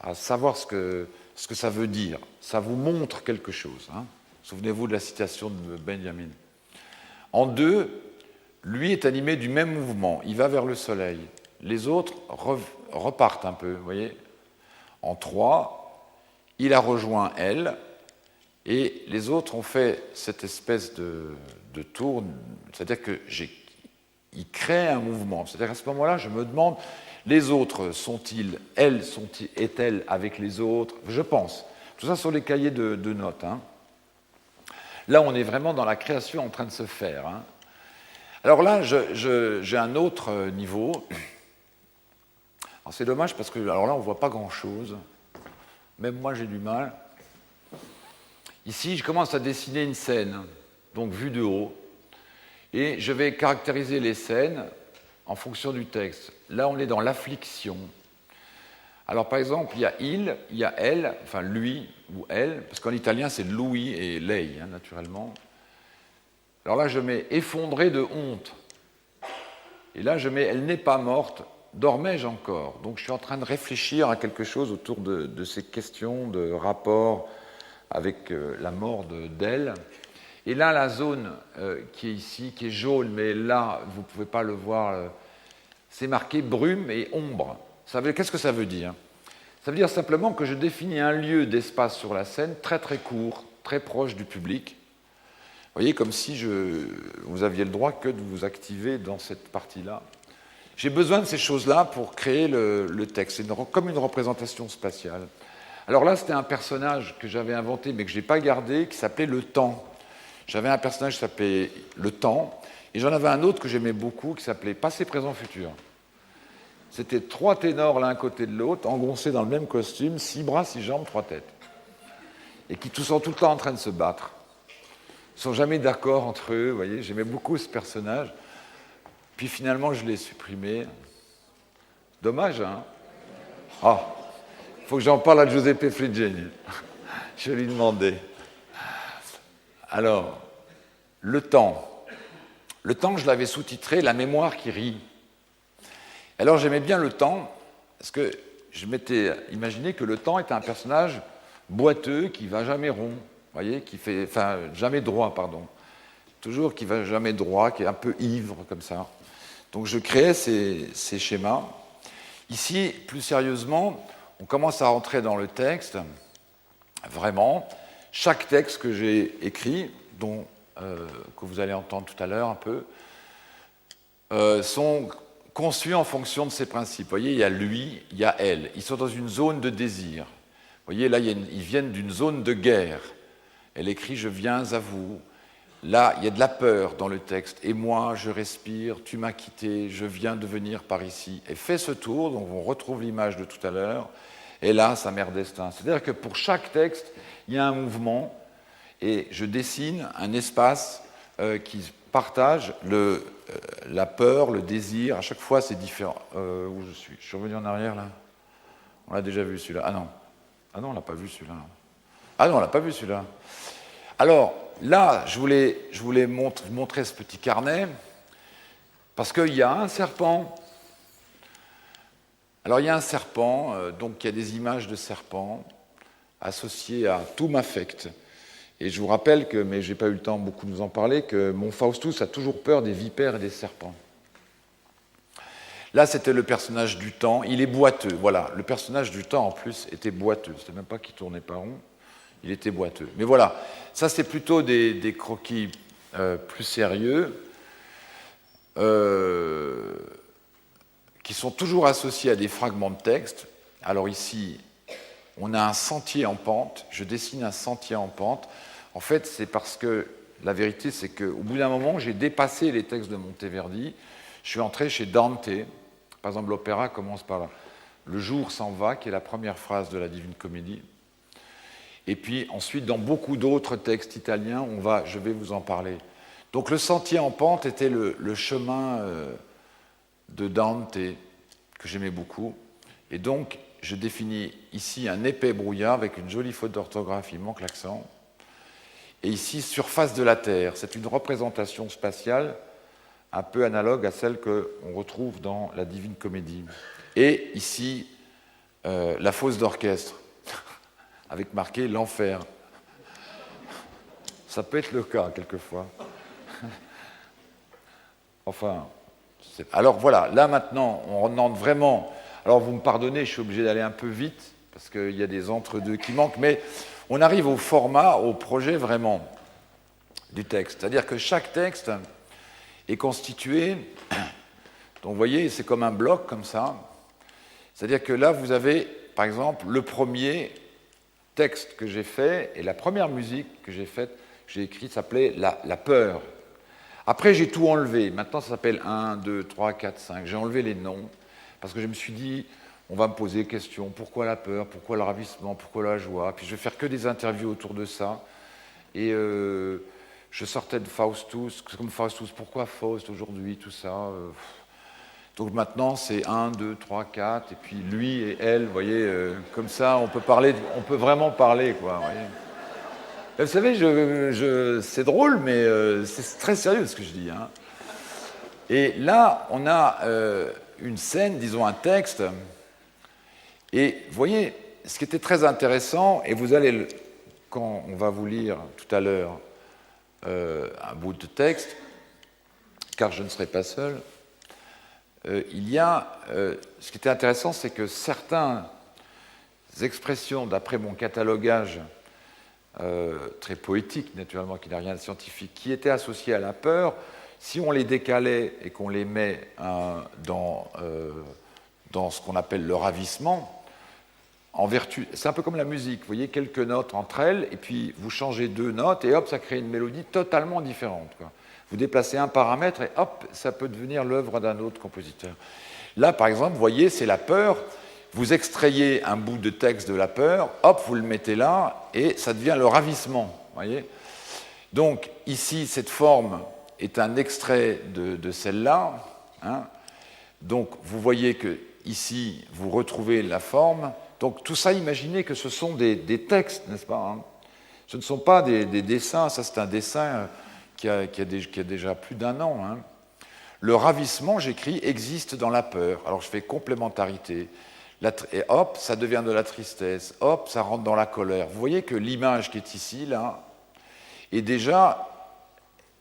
à savoir ce que ça veut dire. Ça vous montre quelque chose. Hein. Souvenez-vous de la citation de Benjamin. En 2, lui est animé du même mouvement. Il va vers le soleil. Les autres repartent un peu, vous voyez. En 3, il a rejoint elle, et les autres ont fait cette espèce de tour, c'est-à-dire qu'il crée un mouvement. C'est-à-dire qu'à ce moment-là, je me demande, les autres est-elle avec les autres? Je pense. Tout ça sur les cahiers de notes. Hein. Là, on est vraiment dans la création en train de se faire. Hein. Alors là, j'ai un autre niveau. Alors c'est dommage parce que alors là, on ne voit pas grand-chose. Même moi, j'ai du mal. Ici, je commence à dessiner une scène, donc vue de haut. Et je vais caractériser les scènes en fonction du texte. Là, on est dans l'affliction. Alors par exemple, il y a il, il y a elle, enfin lui ou elle, parce qu'en italien c'est lui et lei, hein, naturellement. Alors là je mets effondré de honte. Et là je mets elle n'est pas morte, dormais-je encore? Donc je suis en train de réfléchir à quelque chose autour de ces questions de rapport avec la mort d'elle. Et là la zone qui est ici, qui est jaune, mais là vous ne pouvez pas le voir, c'est marqué brume et ombre. Qu'est-ce que ça veut dire? Ça veut dire simplement que je définis un lieu d'espace sur la scène très très court, très proche du public. Vous voyez, comme si vous aviez le droit que de vous activer dans cette partie-là. J'ai besoin de ces choses-là pour créer le texte. C'est comme une représentation spatiale. Alors là, c'était un personnage que j'avais inventé, mais que je n'ai pas gardé, qui s'appelait Le Temps. J'avais un personnage qui s'appelait Le Temps, et j'en avais un autre que j'aimais beaucoup, qui s'appelait Passé, Présent, Futur. C'était 3 ténors l'un à côté de l'autre, engoncés dans le même costume, 6 bras, 6 jambes, 3 têtes. Et qui sont tout le temps en train de se battre. Ils ne sont jamais d'accord entre eux, vous voyez. J'aimais beaucoup ce personnage. Puis finalement, je l'ai supprimé. Dommage, hein? Ah, il faut que j'en parle à Giuseppe Friggeni. Je vais lui demander. Alors, Le Temps. Le Temps, je l'avais sous-titré « La mémoire qui rit ». Alors j'aimais bien Le Temps, parce que je m'étais imaginé que Le Temps était un personnage boiteux, qui ne va jamais rond, voyez, jamais droit, pardon. Toujours qui ne va jamais droit, qui est un peu ivre, comme ça. Donc je créais ces schémas. Ici, plus sérieusement, on commence à rentrer dans le texte, vraiment. Chaque texte que j'ai écrit, que vous allez entendre tout à l'heure un peu, sont conçus en fonction de ces principes. Vous voyez, il y a lui, il y a elle. Ils sont dans une zone de désir. Vous voyez, là, ils viennent d'une zone de guerre. Elle écrit « Je viens à vous ». Là, il y a de la peur dans le texte. « Et moi, je respire, tu m'as quitté, je viens de venir par ici ». Et fait ce tour, donc on retrouve l'image de tout à l'heure. Et là, sa mère destin. C'est-à-dire que pour chaque texte, il y a un mouvement et je dessine un espace qui partage la peur, le désir. À chaque fois, c'est différent. Où je suis? Je suis revenu en arrière, là. On l'a déjà vu, celui-là. Ah non. Ah non, on l'a pas vu, celui-là. Ah non, on l'a pas vu, celui-là. Alors, là, je voulais montrer ce petit carnet, parce qu'il y a un serpent. Alors, il y a un serpent, donc il y a des images de serpents associées à tout m'affecte. Et je vous rappelle que, mais je n'ai pas eu le temps beaucoup de vous en parler, que mon Faustus a toujours peur des vipères et des serpents. Là, c'était le personnage du temps. Il est boiteux. Voilà, le personnage du temps, en plus, était boiteux. C'était même pas qu'il tournait pas rond. Il était boiteux. Mais voilà, ça, c'est plutôt des croquis plus sérieux, qui sont toujours associés à des fragments de texte. Alors ici, on a un sentier en pente. Je dessine un sentier en pente. En fait, c'est parce que la vérité, c'est qu'au bout d'un moment, j'ai dépassé les textes de Monteverdi. Je suis entré chez Dante. Par exemple, l'opéra commence par « Le jour s'en va », qui est la première phrase de la Divine Comédie. Et puis ensuite, dans beaucoup d'autres textes italiens, je vais vous en parler. Donc le sentier en pente était le chemin de Dante, que j'aimais beaucoup. Et donc, je définis ici un épais brouillard avec une jolie faute d'orthographe, il manque l'accent. Et ici, surface de la Terre. C'est une représentation spatiale un peu analogue à celle qu'on retrouve dans la Divine Comédie. Et ici, la fosse d'orchestre, avec marqué l'enfer. Ça peut être le cas, quelquefois. Enfin, alors voilà, là maintenant, on entre vraiment... Alors vous me pardonnez, je suis obligé d'aller un peu vite, parce qu'il y a des entre-deux qui manquent, mais on arrive au format, au projet vraiment du texte. C'est-à-dire que chaque texte est constitué, donc vous voyez, c'est comme un bloc, comme ça. C'est-à-dire que là, vous avez, par exemple, le premier texte que j'ai fait, et la première musique que j'ai faite, que j'ai écrite, s'appelait la peur. Après, j'ai tout enlevé. Maintenant, ça s'appelle 1, 2, 3, 4, 5. J'ai enlevé les noms, parce que je me suis dit, on va me poser des questions. Pourquoi la peur? Pourquoi le ravissement? Pourquoi la joie? Puis je vais faire que des interviews autour de ça. Et je sortais de Faustus, comme Faustus, pourquoi Faust aujourd'hui, tout ça Donc maintenant, c'est 1, 2, 3, 4, et puis lui et elle, vous voyez, comme ça, on peut vraiment parler, quoi. Vous voyez. Vous savez, c'est drôle, mais c'est très sérieux ce que je dis. Hein. Et là, on a une scène, disons un texte, et vous voyez, ce qui était très intéressant, et vous allez, quand on va vous lire tout à l'heure un bout de texte, car je ne serai pas seul, il y a, ce qui était intéressant, c'est que certaines expressions, d'après mon catalogage, très poétique, naturellement, qui n'a rien de scientifique, qui étaient associées à la peur, si on les décalait et qu'on les met dans ce qu'on appelle le ravissement, en vertu, c'est un peu comme la musique, vous voyez, quelques notes entre elles, et puis vous changez 2 notes, et hop, ça crée une mélodie totalement différente. Quoi. Vous déplacez un paramètre, et hop, ça peut devenir l'œuvre d'un autre compositeur. Là, par exemple, vous voyez, c'est la peur. Vous extrayez un bout de texte de la peur, hop, vous le mettez là, et ça devient le ravissement. Voyez. Donc, ici, cette forme est un extrait de celle-là. Hein. Donc, vous voyez que ici, vous retrouvez la forme. Donc, tout ça, imaginez que ce sont des textes, n'est-ce pas hein. Ce ne sont pas des dessins. Ça, c'est un dessin qui a déjà plus d'1 an. Hein. Le ravissement, j'écris, existe dans la peur. Alors, je fais complémentarité. Et hop, ça devient de la tristesse. Hop, ça rentre dans la colère. Vous voyez que l'image qui est ici, là, est déjà,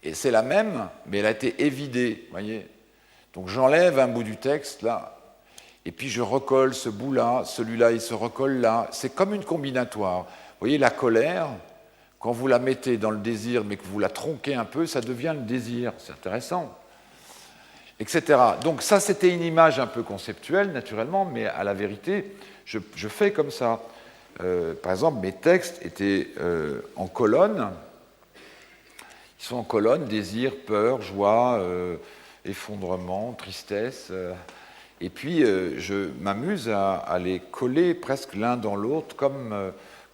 et c'est la même, mais elle a été évidée. Voyez. Donc j'enlève un bout du texte, là, et puis je recolle ce bout-là, celui-là, il se recolle là. C'est comme une combinatoire. Vous voyez, la colère, quand vous la mettez dans le désir, mais que vous la tronquez un peu, ça devient le désir. C'est intéressant. Etc. Donc ça, c'était une image un peu conceptuelle, naturellement, mais à la vérité, je fais comme ça. Par exemple, mes textes étaient en colonnes. Ils sont en colonnes, désir, peur, joie, effondrement, tristesse. Et puis, je m'amuse à les coller presque l'un dans l'autre, comme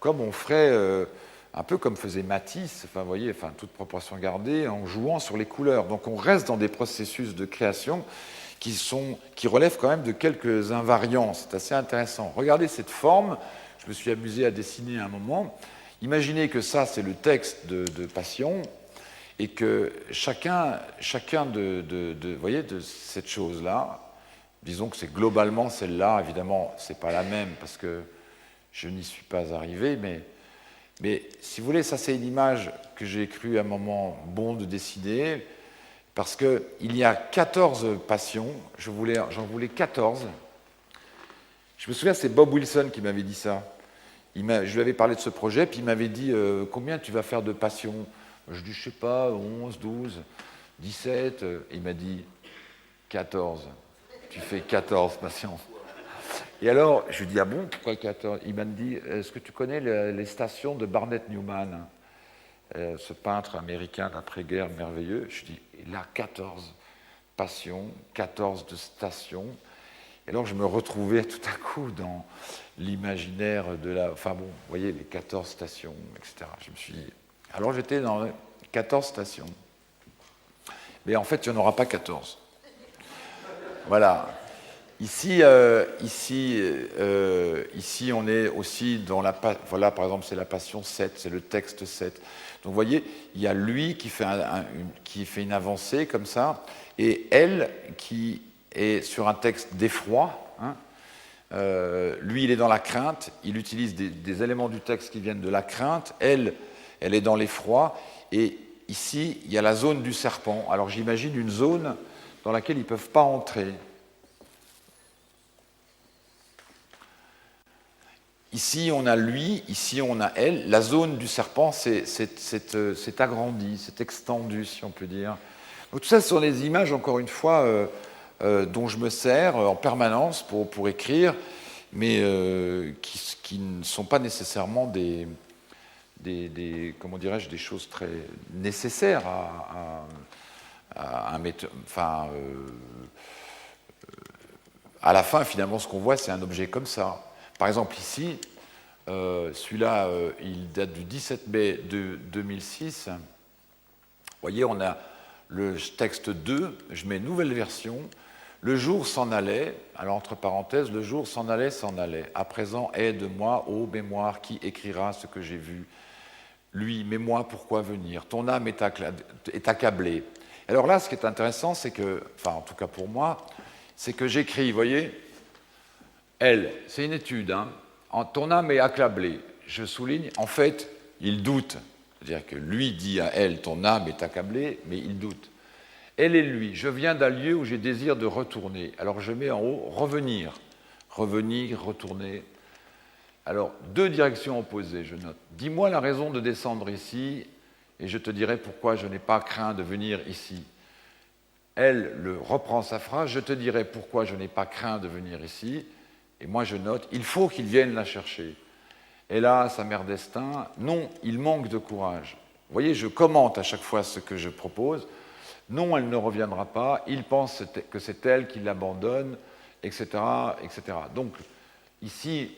on ferait... un peu comme faisait Matisse, enfin, vous voyez, enfin, toute proportion gardée, en jouant sur les couleurs. Donc on reste dans des processus de création qui relèvent quand même de quelques invariants. C'est assez intéressant. Regardez cette forme, je me suis amusé à dessiner à un moment. Imaginez que ça, c'est le texte de Passion, et que chacun vous voyez, de cette chose-là, disons que c'est globalement celle-là, évidemment, ce n'est pas la même, parce que je n'y suis pas arrivé, mais si vous voulez, ça c'est une image que j'ai cru à un moment bon de dessiner, parce qu'il y a 14 passions, j'en voulais 14. Je me souviens, c'est Bob Wilson qui m'avait dit ça. Je lui avais parlé de ce projet, puis il m'avait dit combien tu vas faire de passions. Je dis, je sais pas, 11, 12, 17. Il m'a dit 14. Tu fais 14 passions. Et alors, je lui dis, ah bon, pourquoi 14 ? Il m'a dit, est-ce que tu connais les stations de Barnett Newman, ce peintre américain d'après-guerre merveilleux ? Je lui dis, il a 14 passions, 14 de stations. Et alors, je me retrouvais tout à coup dans l'imaginaire de la... Enfin bon, vous voyez, les 14 stations, etc. Je me suis dit... Alors, j'étais dans 14 stations. Mais en fait, il n'y en aura pas 14. Voilà. Ici, on est aussi dans la... Voilà, par exemple, c'est la passion 7, c'est le texte 7. Donc, vous voyez, il y a lui qui fait une avancée comme ça, et elle qui est sur un texte d'effroi. Hein. Lui, il est dans la crainte, il utilise des éléments du texte qui viennent de la crainte, elle est dans l'effroi, et ici, il y a la zone du serpent. Alors, j'imagine une zone dans laquelle ils ne peuvent pas entrer. Ici, on a lui, ici, on a elle. La zone du serpent c'est agrandi, c'est extendu, si on peut dire. Donc, tout ça, ce sont des images, encore une fois, dont je me sers en permanence pour écrire, mais qui ne sont pas nécessairement des comment dirais-je, des choses très nécessaires à un méthode. Enfin, à la fin, finalement, ce qu'on voit, c'est un objet comme ça. Par exemple, ici, celui-là, il date du 17 mai 2006. Vous voyez, on a le texte 2, je mets nouvelle version. Le jour s'en allait, alors entre parenthèses, le jour s'en allait, s'en allait. À présent, aide-moi, ô mémoire, qui écrira ce que j'ai vu. Lui, mais moi, pourquoi venir? Ton âme est accablée. Alors là, ce qui est intéressant, c'est que, enfin, en tout cas pour moi, c'est que j'écris, vous voyez, elle, c'est une étude, hein, ton âme est accablée. Je souligne, en fait, il doute. C'est-à-dire que lui dit à elle, ton âme est accablée, mais il doute. Elle et lui, je viens d'un lieu où j'ai désir de retourner. Alors je mets en haut, revenir. Revenir, retourner. Alors, deux directions opposées, je note. Dis-moi la raison de descendre ici, et je te dirai pourquoi je n'ai pas craint de venir ici. Elle reprend sa phrase, je te dirai pourquoi je n'ai pas craint de venir ici, et moi je note, il faut qu'il vienne la chercher. Et là, sa mère destin, non, il manque de courage. Vous voyez, je commente à chaque fois ce que je propose. Non, elle ne reviendra pas, il pense que c'est elle qui l'abandonne, etc., etc. Donc, ici,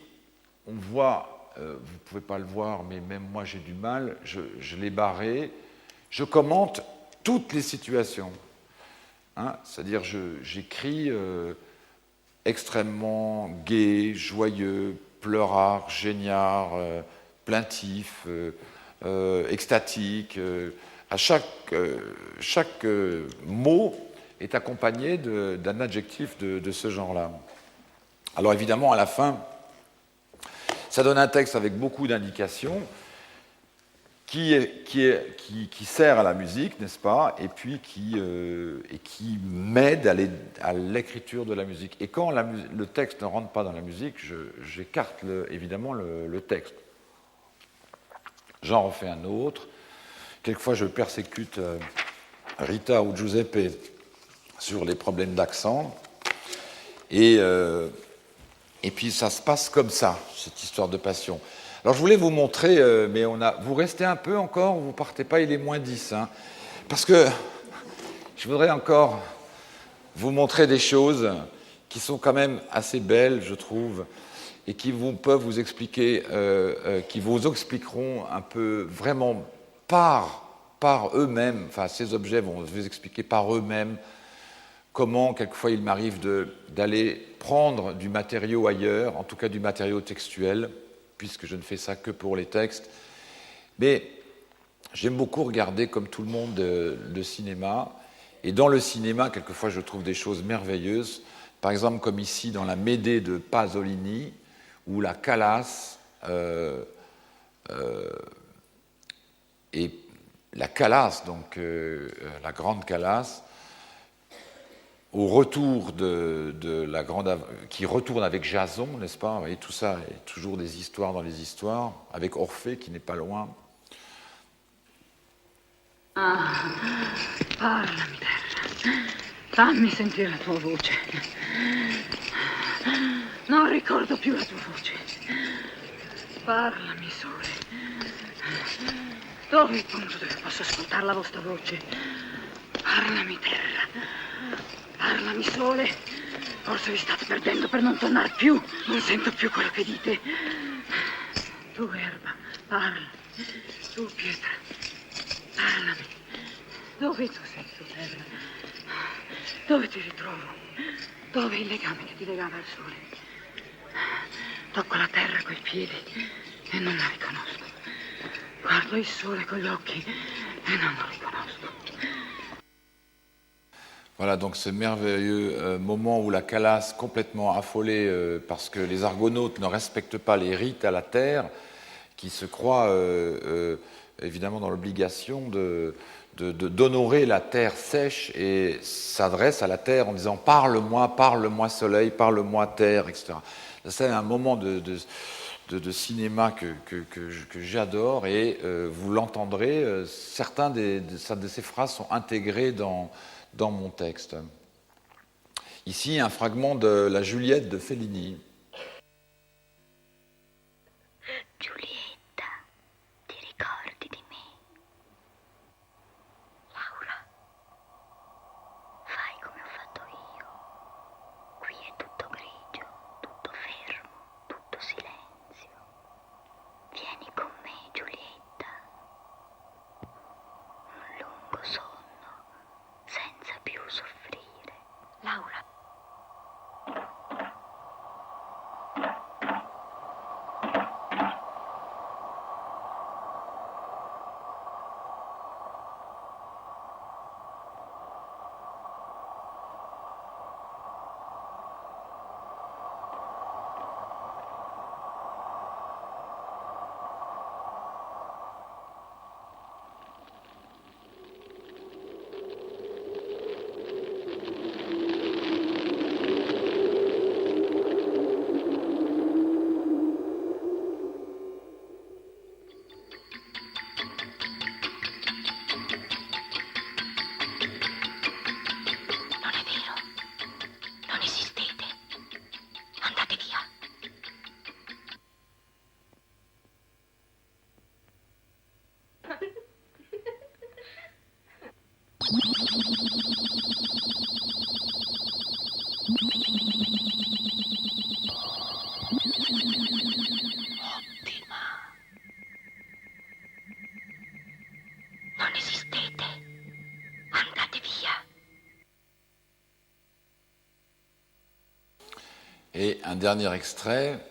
on voit, vous ne pouvez pas le voir, mais même moi j'ai du mal, je l'ai barré, je commente toutes les situations. Hein, c'est-à-dire, j'écris extrêmement gai, joyeux, pleurard, géniard, plaintif, extatique. À chaque mot est accompagné d'un adjectif de ce genre-là. Alors évidemment, à la fin, ça donne un texte avec beaucoup d'indications qui sert à la musique, n'est-ce pas, et puis qui m'aide à l'écriture de la musique. Et quand le texte ne rentre pas dans la musique, j'écarte évidemment le texte. J'en refais un autre. Quelquefois, je persécute Rita ou Giuseppe sur les problèmes d'accent. Et puis, ça se passe comme ça, cette histoire de passion. Alors, je voulais vous montrer, mais vous restez un peu encore, vous ne partez pas, il est moins 10. Hein, parce que je voudrais encore vous montrer des choses qui sont quand même assez belles, je trouve, et qui peuvent vous expliquer, qui vous expliqueront un peu vraiment par eux-mêmes, enfin, ces objets vont vous expliquer par eux-mêmes comment, quelquefois, il m'arrive d'aller prendre du matériau ailleurs, en tout cas du matériau textuel, puisque je ne fais ça que pour les textes. Mais j'aime beaucoup regarder, comme tout le monde, le cinéma. Et dans le cinéma, quelquefois, je trouve des choses merveilleuses. Par exemple, comme ici, dans la Médée de Pasolini, où la Calas et la Calas, donc la grande Calas, au retour de la grande... qui retourne avec Jason, n'est-ce pas? Et tout ça est toujours des histoires dans les histoires, avec Orphée qui n'est pas loin. Ah, parlami terra, fammi sentire la tua voce. Non ricordo più la tua voce. Parlami sole. Dove è il punto dove posso ascoltare la vostra voce? Parlami terra. Parlami sole. Forse vi state perdendo per non tornare più. Non sento più quello che dite. Tu erba, parla. Tu pietra, parlami. Dove tu sei su terra? Dove ti ritrovo? Dove è il legame che ti legava al sole? Tocco la terra coi piedi e non la riconosco. Guardo il sole con gli occhi e non lo riconosco. Voilà donc ce merveilleux moment où la Calas, complètement affolée parce que les argonautes ne respectent pas les rites à la terre, qui se croient évidemment dans l'obligation d'honorer la terre sèche et s'adresse à la terre en disant « parle-moi soleil, parle-moi terre », etc. C'est un moment de cinéma que j'adore et vous l'entendrez, certains de ces phrases sont intégrées dans mon texte. Ici, un fragment de la Juliette de Fellini. Giulietta, ti ricordi di me? Laura, fai come ho fatto io. Qui è tutto grigio, tutto fermo, tutto silenzio. Vieni con me, Giulietta. Un lungo sonno, senza più soffrire. Laura, Non esistete. Andate via. Et un dernier extrait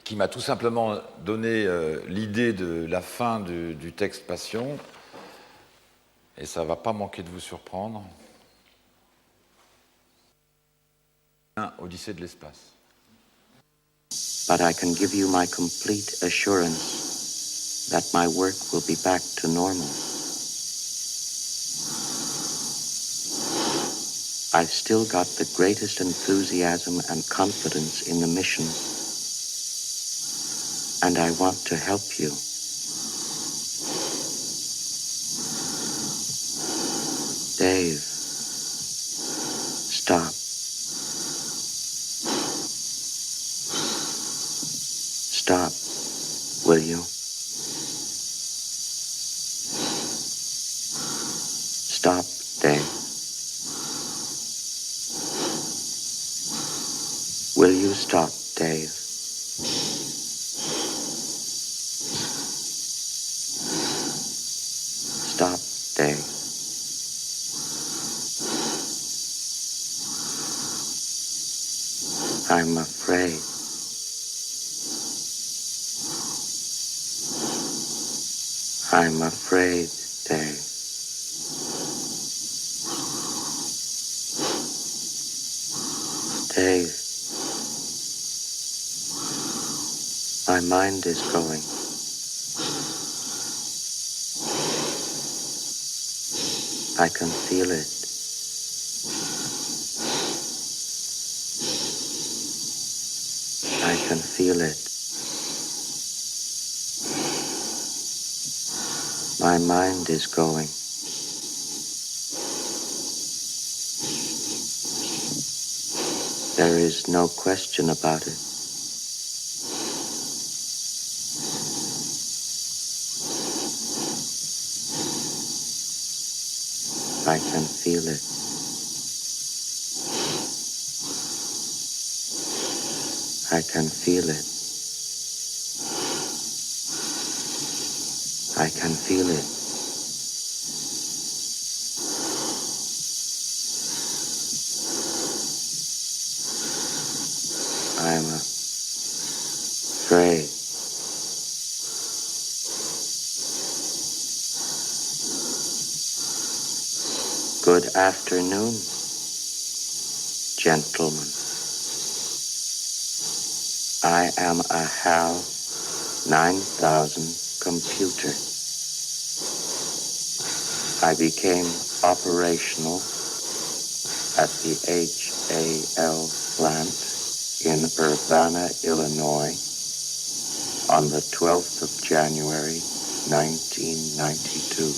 qui m'a tout simplement donné l'idée de la fin du texte Passion, et ça ne va pas manquer de vous surprendre. Odyssée de l'espace. But I can give you my complete assurance that my work will be back to normal. I've still got the greatest enthusiasm and confidence in the mission, and I want to help you. Dave, stop. Stop, will you? Stop, Dave. Will you stop, Dave? Stop, Dave. I'm afraid. I'm afraid, Dave. Dave, my mind is going. I can feel it. I can feel it. My mind is going. There is no question about it. I can feel it. I can feel it. I can feel it. I'm afraid. Good afternoon, gentlemen. I am a HAL 9000 computer. I became operational at the HAL plant in Urbana, Illinois on the 12th of January, 1992.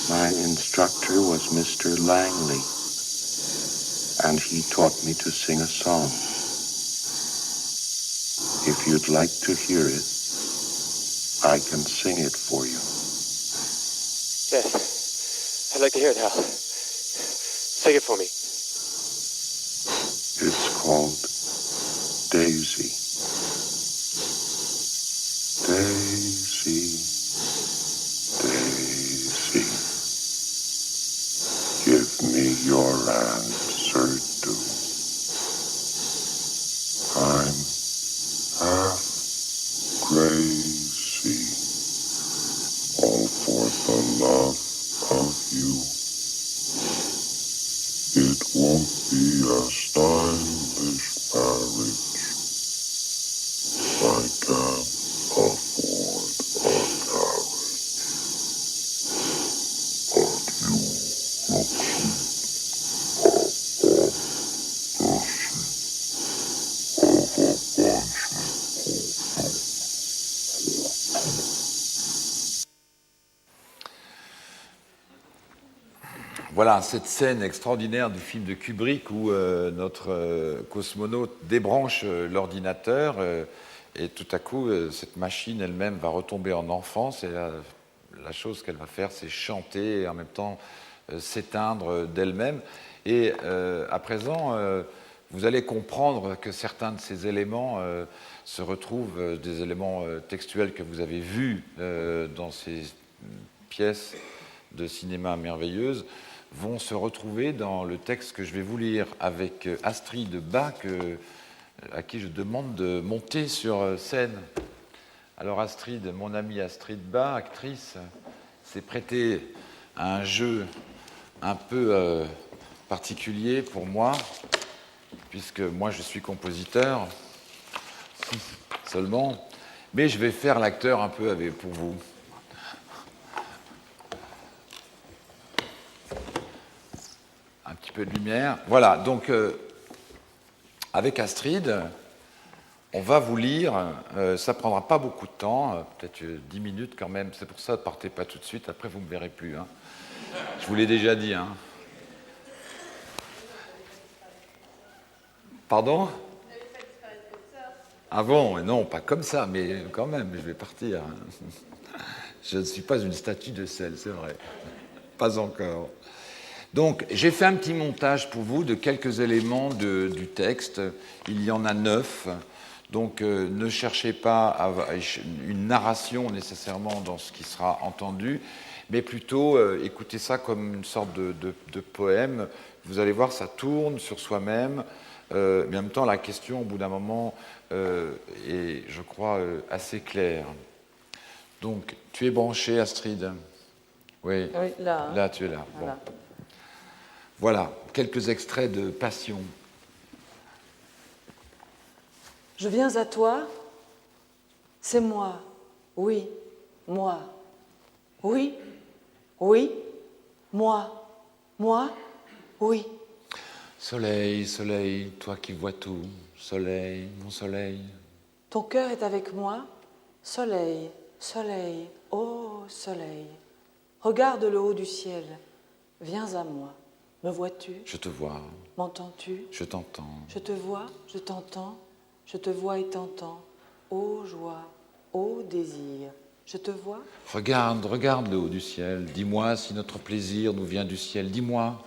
My instructor was Mr. Langley, and he taught me to sing a song. If you'd like to hear it, I can sing it for you. Yes, I'd like to hear it, Hal. Sing it for me. It's called Daisy. Daisy, Daisy, give me your answer, do. I'm half crazy, all for the love of you. It won't be a stylish marriage. I can't afford a carriage. But you look sweet. Voilà, cette scène extraordinaire du film de Kubrick où notre cosmonaute débranche l'ordinateur et tout à coup, cette machine elle-même va retomber en enfance et la chose qu'elle va faire, c'est chanter et en même temps s'éteindre d'elle-même. Et à présent, vous allez comprendre que certains de ces éléments se retrouvent, des éléments textuels que vous avez vus dans ces pièces de cinéma merveilleuses, vont se retrouver dans le texte que je vais vous lire avec Astrid Bach, à qui je demande de monter sur scène. Alors Astrid, mon amie Astrid Bach, actrice, s'est prêtée à un jeu un peu particulier pour moi, puisque moi je suis compositeur seulement, mais je vais faire l'acteur un peu pour vous. Un petit peu de lumière. Voilà, donc avec Astrid, on va vous lire, ça ne prendra pas beaucoup de temps, peut-être 10 minutes quand même, c'est pour ça, ne partez pas tout de suite, après vous ne me verrez plus. Hein. Je vous l'ai déjà dit. Hein. Pardon ? Ah bon, non, pas comme ça, mais quand même, je vais partir. Hein. Je ne suis pas une statue de sel, c'est vrai. Pas encore. Donc, j'ai fait un petit montage pour vous de quelques éléments du texte. Il y en a 9. Donc, ne cherchez pas à une narration nécessairement dans ce qui sera entendu, mais plutôt écoutez ça comme une sorte de poème. Vous allez voir, ça tourne sur soi-même. Mais en même temps, la question, au bout d'un moment, est, je crois, assez claire. Donc, tu es branchée, Astrid ? Oui, là. Là, tu es là. Voilà. Bon. Voilà, quelques extraits de Passion. Je viens à toi, c'est moi, oui, moi, oui, oui, moi, oui. Soleil, soleil, toi qui vois tout, soleil, mon soleil. Ton cœur est avec moi, soleil, soleil, ô soleil. Regarde le haut du ciel, viens à moi. Me vois-tu ? Je te vois. M'entends-tu ? Je t'entends. Je te vois, je t'entends, je te vois et t'entends. Ô joie, ô désir, je te vois ? Regarde, regarde le haut du ciel. Dis-moi si notre plaisir nous vient du ciel. Dis-moi.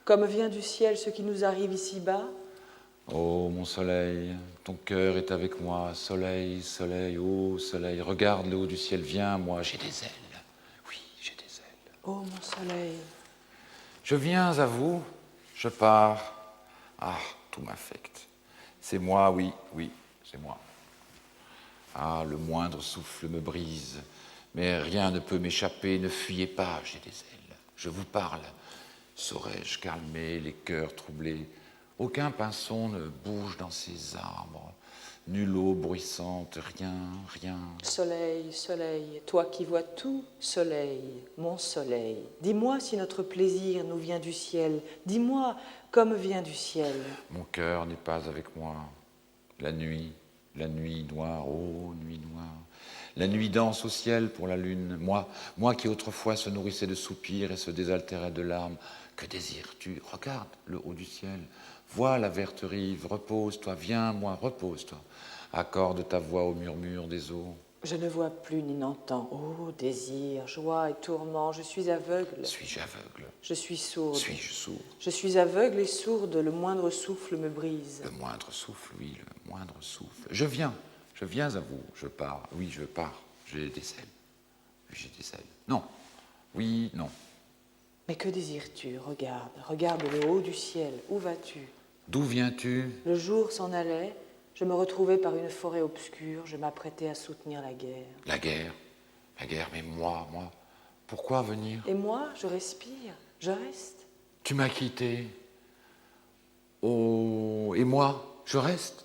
Comme vient du ciel ce qui nous arrive ici-bas. Oh mon soleil, ton cœur est avec moi. Soleil, soleil, ô soleil. Regarde le haut du ciel. Viens, moi, j'ai des ailes. Oui, j'ai des ailes. Ô mon soleil. Je viens à vous, je pars. Ah, tout m'affecte. C'est moi, oui, oui, c'est moi. Ah, le moindre souffle me brise, mais rien ne peut m'échapper, ne fuyez pas, j'ai des ailes. Je vous parle, saurais-je calmer les cœurs troublés ? Aucun pinceau ne bouge dans ces arbres, nulle eau bruissante, rien, rien. Soleil, soleil, toi qui vois tout, soleil, mon soleil. Dis-moi si notre plaisir nous vient du ciel. Dis-moi comme vient du ciel. Mon cœur n'est pas avec moi. La nuit noire, oh nuit noire. La nuit danse au ciel pour la lune. Moi qui autrefois se nourrissais de soupirs et se désaltérait de larmes. Que désires-tu ? Regarde le haut du ciel. Vois la verte rive. Repose-toi, viens, moi, repose-toi. Accorde ta voix au murmure des eaux. Je ne vois plus ni n'entends. Oh, désir, joie et tourment, je suis aveugle. Suis-je aveugle ? Je suis sourde. Suis-je sourd ? Je suis aveugle et sourde, le moindre souffle me brise. Le moindre souffle, oui, le moindre souffle. Je viens à vous, je pars. Oui, je pars, j'ai des ailes. Oui, j'ai des ailes. Non, oui, non. Mais que désires-tu ? Regarde, regarde le haut du ciel. Où vas-tu ? D'où viens-tu ? Le jour s'en allait. Je me retrouvais par une forêt obscure. Je m'apprêtais à soutenir la guerre. La guerre, mais moi, pourquoi venir ? Et moi, je respire, je reste. Tu m'as quitté. Oh, et moi, je reste.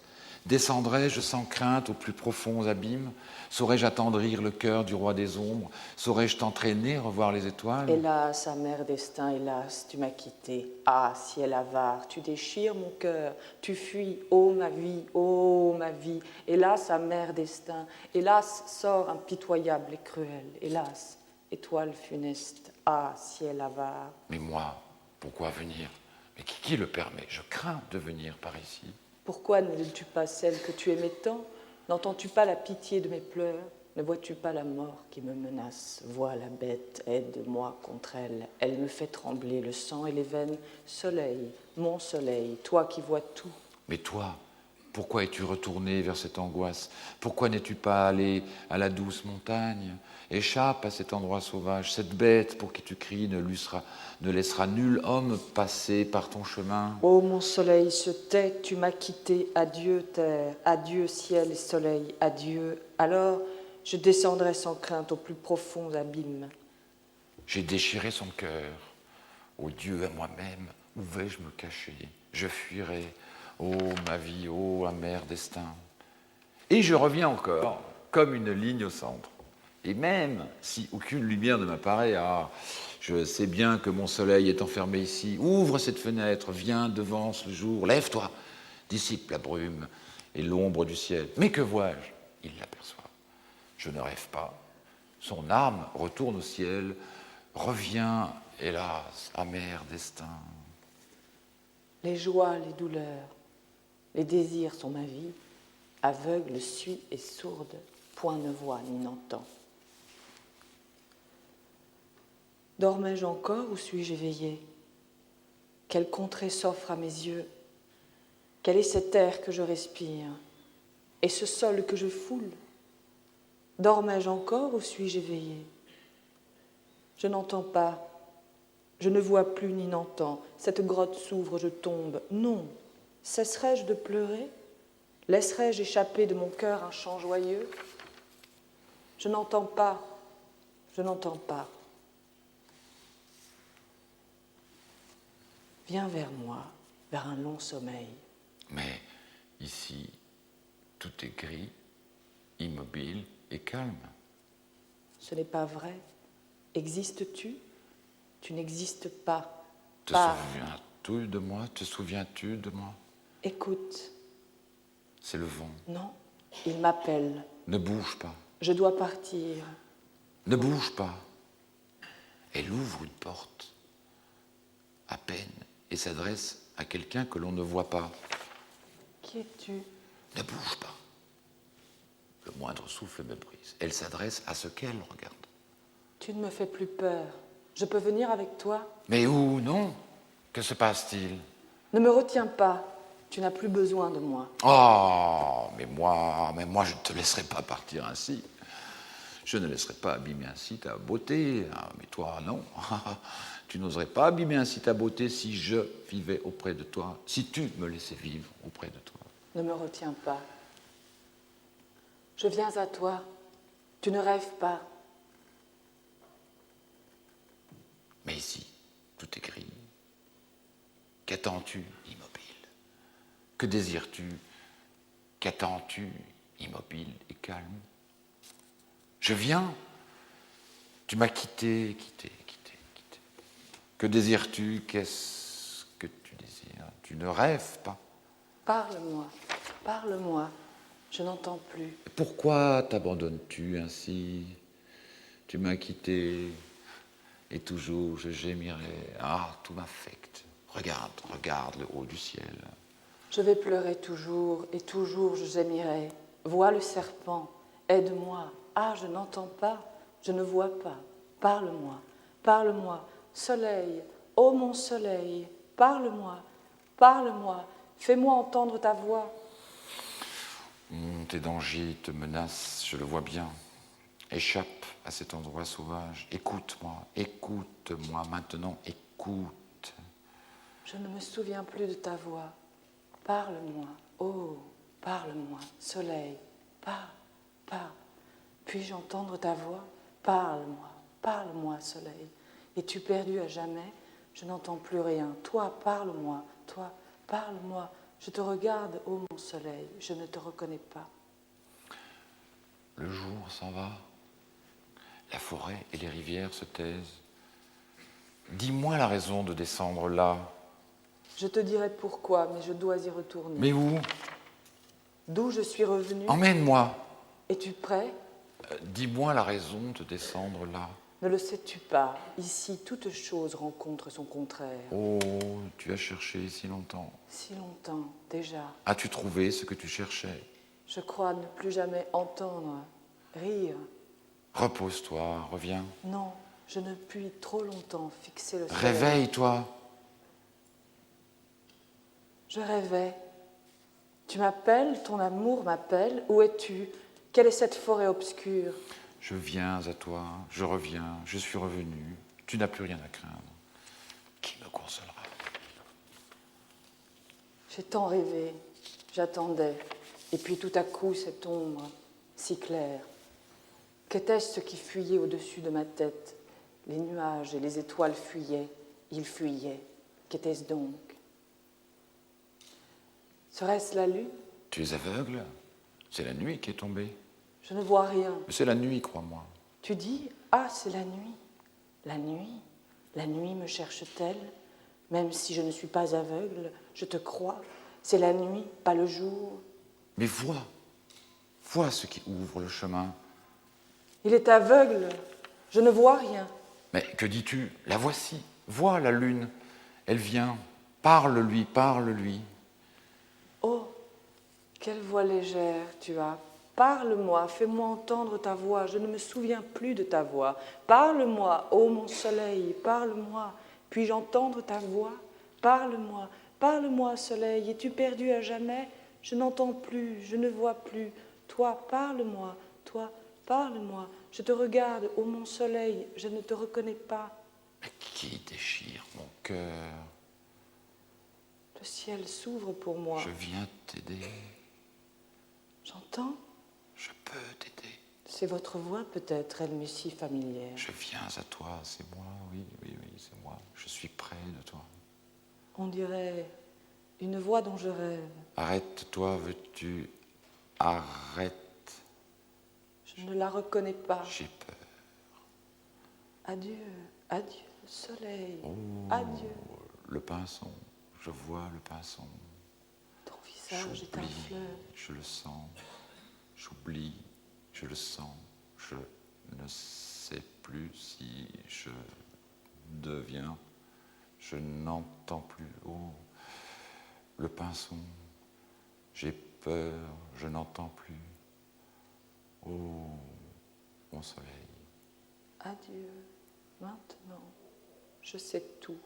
Descendrai-je sans crainte aux plus profonds abîmes ? Saurais-je attendrir le cœur du roi des ombres ? Saurais-je t'entraîner, revoir les étoiles ? Hélas, amer destin, hélas, tu m'as quitté. Ah, ciel avare, tu déchires mon cœur, tu fuis, ô ma vie, ô ma vie. Hélas, amer destin, hélas, sort impitoyable et cruel. Hélas, étoile funeste, ah, ciel avare. Mais moi, pourquoi venir ? Mais qui le permet ? Je crains de venir par ici. Pourquoi n'aimes-tu pas celle que tu aimais tant ? N'entends-tu pas la pitié de mes pleurs ? Ne vois-tu pas la mort qui me menace? Vois la bête, aide-moi contre elle. Elle me fait trembler le sang et les veines. Soleil, mon soleil, toi qui vois tout. Mais toi, pourquoi es-tu retourné vers cette angoisse? Pourquoi n'es-tu pas allé à la douce montagne? Échappe à cet endroit sauvage. Cette bête pour qui tu cries ne laissera nul homme passer par ton chemin. Ô mon soleil, se tait, tu m'as quitté. Adieu terre, adieu ciel et soleil, adieu. Alors je descendrai sans crainte aux plus profonds abîmes. J'ai déchiré son cœur. Ô Dieu, à moi-même, où vais-je me cacher? Je fuirai. Ô ma vie, ô amer destin. Et je reviens encore, comme une ligne au centre. Et même si aucune lumière ne m'apparaît, je sais bien que mon soleil est enfermé ici. Ouvre cette fenêtre, viens, devance le jour, lève-toi, dissipe la brume et l'ombre du ciel. Mais que vois-je? Il l'aperçoit. Je ne rêve pas. Son âme retourne au ciel, revient, hélas, amer destin. Les joies, les douleurs, les désirs sont ma vie. Aveugle suis et sourde, point ne voit ni n'entend. Dormais-je encore ou suis-je éveillé? Quelle contrée s'offre à mes yeux? Quel est cet air que je respire? Et ce sol que je foule? Dormais-je encore ou suis-je éveillé? Je n'entends pas, je ne vois plus ni n'entends. Cette grotte s'ouvre, je tombe. Non, cesserai-je de pleurer? Laisserai-je échapper de mon cœur un chant joyeux? Je n'entends pas, je n'entends pas. Viens vers moi, vers un long sommeil. Mais ici, tout est gris, immobile et calme. Ce n'est pas vrai. Existes-tu? Tu n'existes pas. Te souviens-tu de moi? Te souviens-tu de moi? Écoute. C'est le vent. Non, il m'appelle. Ne bouge pas. Je dois partir. Ne bouge pas. Elle ouvre une porte, à peine, et s'adresse à quelqu'un que l'on ne voit pas. Qui es-tu? Ne bouge pas. Le moindre souffle me brise. Elle s'adresse à ce qu'elle regarde. Tu ne me fais plus peur. Je peux venir avec toi? Mais où? Non. Que se passe-t-il? Ne me retiens pas. Tu n'as plus besoin de moi. Oh, mais moi, je ne te laisserai pas partir ainsi. Je ne laisserai pas abîmer ainsi ta beauté. Ah, mais toi, non. Tu n'oserais pas abîmer ainsi ta beauté si je vivais auprès de toi, si tu me laissais vivre auprès de toi. Ne me retiens pas. Je viens à toi. Tu ne rêves pas. Mais ici, tout est gris. Qu'attends-tu, immobile? Que désires-tu? Qu'attends-tu, immobile et calme? Je viens. Tu m'as quitté. Que désires-tu? Qu'est-ce que tu désires? Tu ne rêves pas. Parle-moi. Je n'entends plus. Pourquoi t'abandonnes-tu ainsi? Tu m'as quitté, et toujours je gémirai. Ah, tout m'affecte. Regarde le haut du ciel. Je vais pleurer toujours, et toujours je gémirai. Vois le serpent, aide-moi. Ah, je n'entends pas, je ne vois pas. Parle-moi. Soleil, ô mon soleil, parle-moi. Fais-moi entendre ta voix. Tes dangers te menacent, je le vois bien. Échappe à cet endroit sauvage. Écoute-moi maintenant, écoute. Je ne me souviens plus de ta voix. Parle-moi, oh, parle-moi, soleil, parle. Puis-je entendre ta voix? Parle-moi, soleil. Es-tu perdu à jamais? Je n'entends plus rien. Toi, parle-moi. Je te regarde, ô mon soleil, je ne te reconnais pas. Le jour s'en va. La forêt et les rivières se taisent. Dis-moi la raison de descendre là. Je te dirai pourquoi, mais je dois y retourner. Mais où? D'où je suis revenu? Emmène-moi. Es-tu prêt? Dis-moi la raison de descendre là. Ne le sais-tu pas? Ici, toute chose rencontre son contraire. Oh, tu as cherché si longtemps. Si longtemps, déjà. As-tu trouvé ce que tu cherchais? Je crois ne plus jamais entendre. rire. Repose-toi, reviens. Non, je ne puis trop longtemps fixer le soleil. Réveille-toi. Je rêvais. Tu m'appelles, ton amour m'appelle. Où es-tu? Quelle est cette forêt obscure? Je viens à toi, je reviens, je suis revenu. Tu n'as plus rien à craindre. Qui me consolera? J'ai tant rêvé, j'attendais. Et puis tout à coup, cette ombre, si claire. Qu'était-ce ce qui fuyait au-dessus de ma tête? Les nuages et les étoiles fuyaient, ils fuyaient. Qu'était-ce donc? Serait-ce la lune? Tu es aveugle? C'est la nuit qui est tombée. Je ne vois rien. C'est la nuit, crois-moi. Tu dis, ah, c'est la nuit. La nuit? La nuit me cherche-t-elle? Même si je ne suis pas aveugle, je te crois. C'est la nuit, pas le jour. Mais vois ce qui ouvre le chemin. Il est aveugle, je ne vois rien. Mais que dis-tu? La voici. Vois la lune. Elle vient. Parle-lui, parle-lui. Oh, quelle voix légère tu as. Parle-moi, fais-moi entendre ta voix. Je ne me souviens plus de ta voix. Parle-moi, ô mon soleil, parle-moi. Puis-je entendre ta voix? Parle-moi, parle-moi, soleil. Es-tu perdu à jamais? Je n'entends plus, je ne vois plus. Toi, parle-moi, toi, parle-moi. Je te regarde, ô mon soleil, je ne te reconnais pas. Mais qui déchire mon cœur? Le ciel s'ouvre pour moi. Je viens t'aider. J'entends? Je peux t'aider. C'est votre voix peut-être, elle m'est si familière. Je viens à toi, c'est moi, oui, c'est moi. Je suis près de toi. On dirait une voix dont je rêve. Arrête-toi, veux-tu? Arrête. Je ne la reconnais pas. J'ai peur. Adieu, adieu, soleil. Oh, Adieu. le pinson, je vois le pinson. Ton visage est un J'oublie, fleuve. je le sens. J'oublie, je le sens. Je ne sais plus si je deviens. Je n'entends plus. Oh, le pinson. J'ai peur, je n'entends plus. Oh, mon soleil. Adieu, maintenant, je sais tout.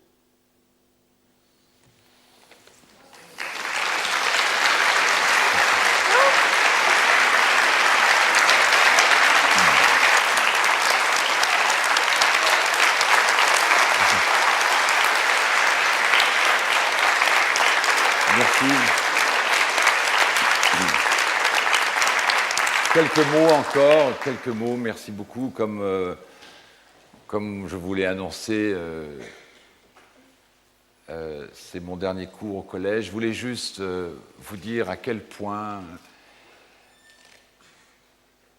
Merci. Quelques mots encore, quelques mots, merci beaucoup. Comme je vous l'ai annoncé, c'est mon dernier cours au collège. Je voulais juste vous dire à quel point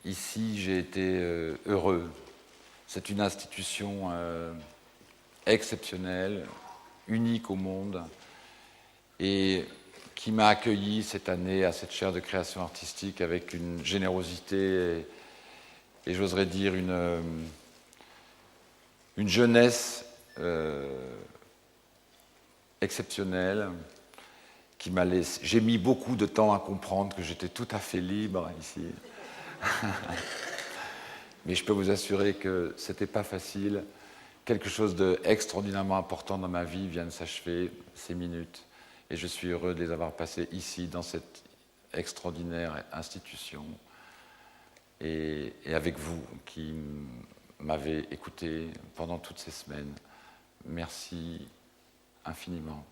ici j'ai été heureux. C'est une institution exceptionnelle, unique au monde, et qui m'a accueilli cette année à cette chaire de création artistique avec une générosité et j'oserais dire une jeunesse exceptionnelle qui m'a laissé. J'ai mis beaucoup de temps à comprendre que j'étais tout à fait libre ici. Mais je peux vous assurer que ce n'était pas facile. Quelque chose d'extraordinairement important dans ma vie vient de s'achever, ces minutes. Et je suis heureux de les avoir passées ici, dans cette extraordinaire institution, et avec vous qui m'avez écouté pendant toutes ces semaines. Merci infiniment.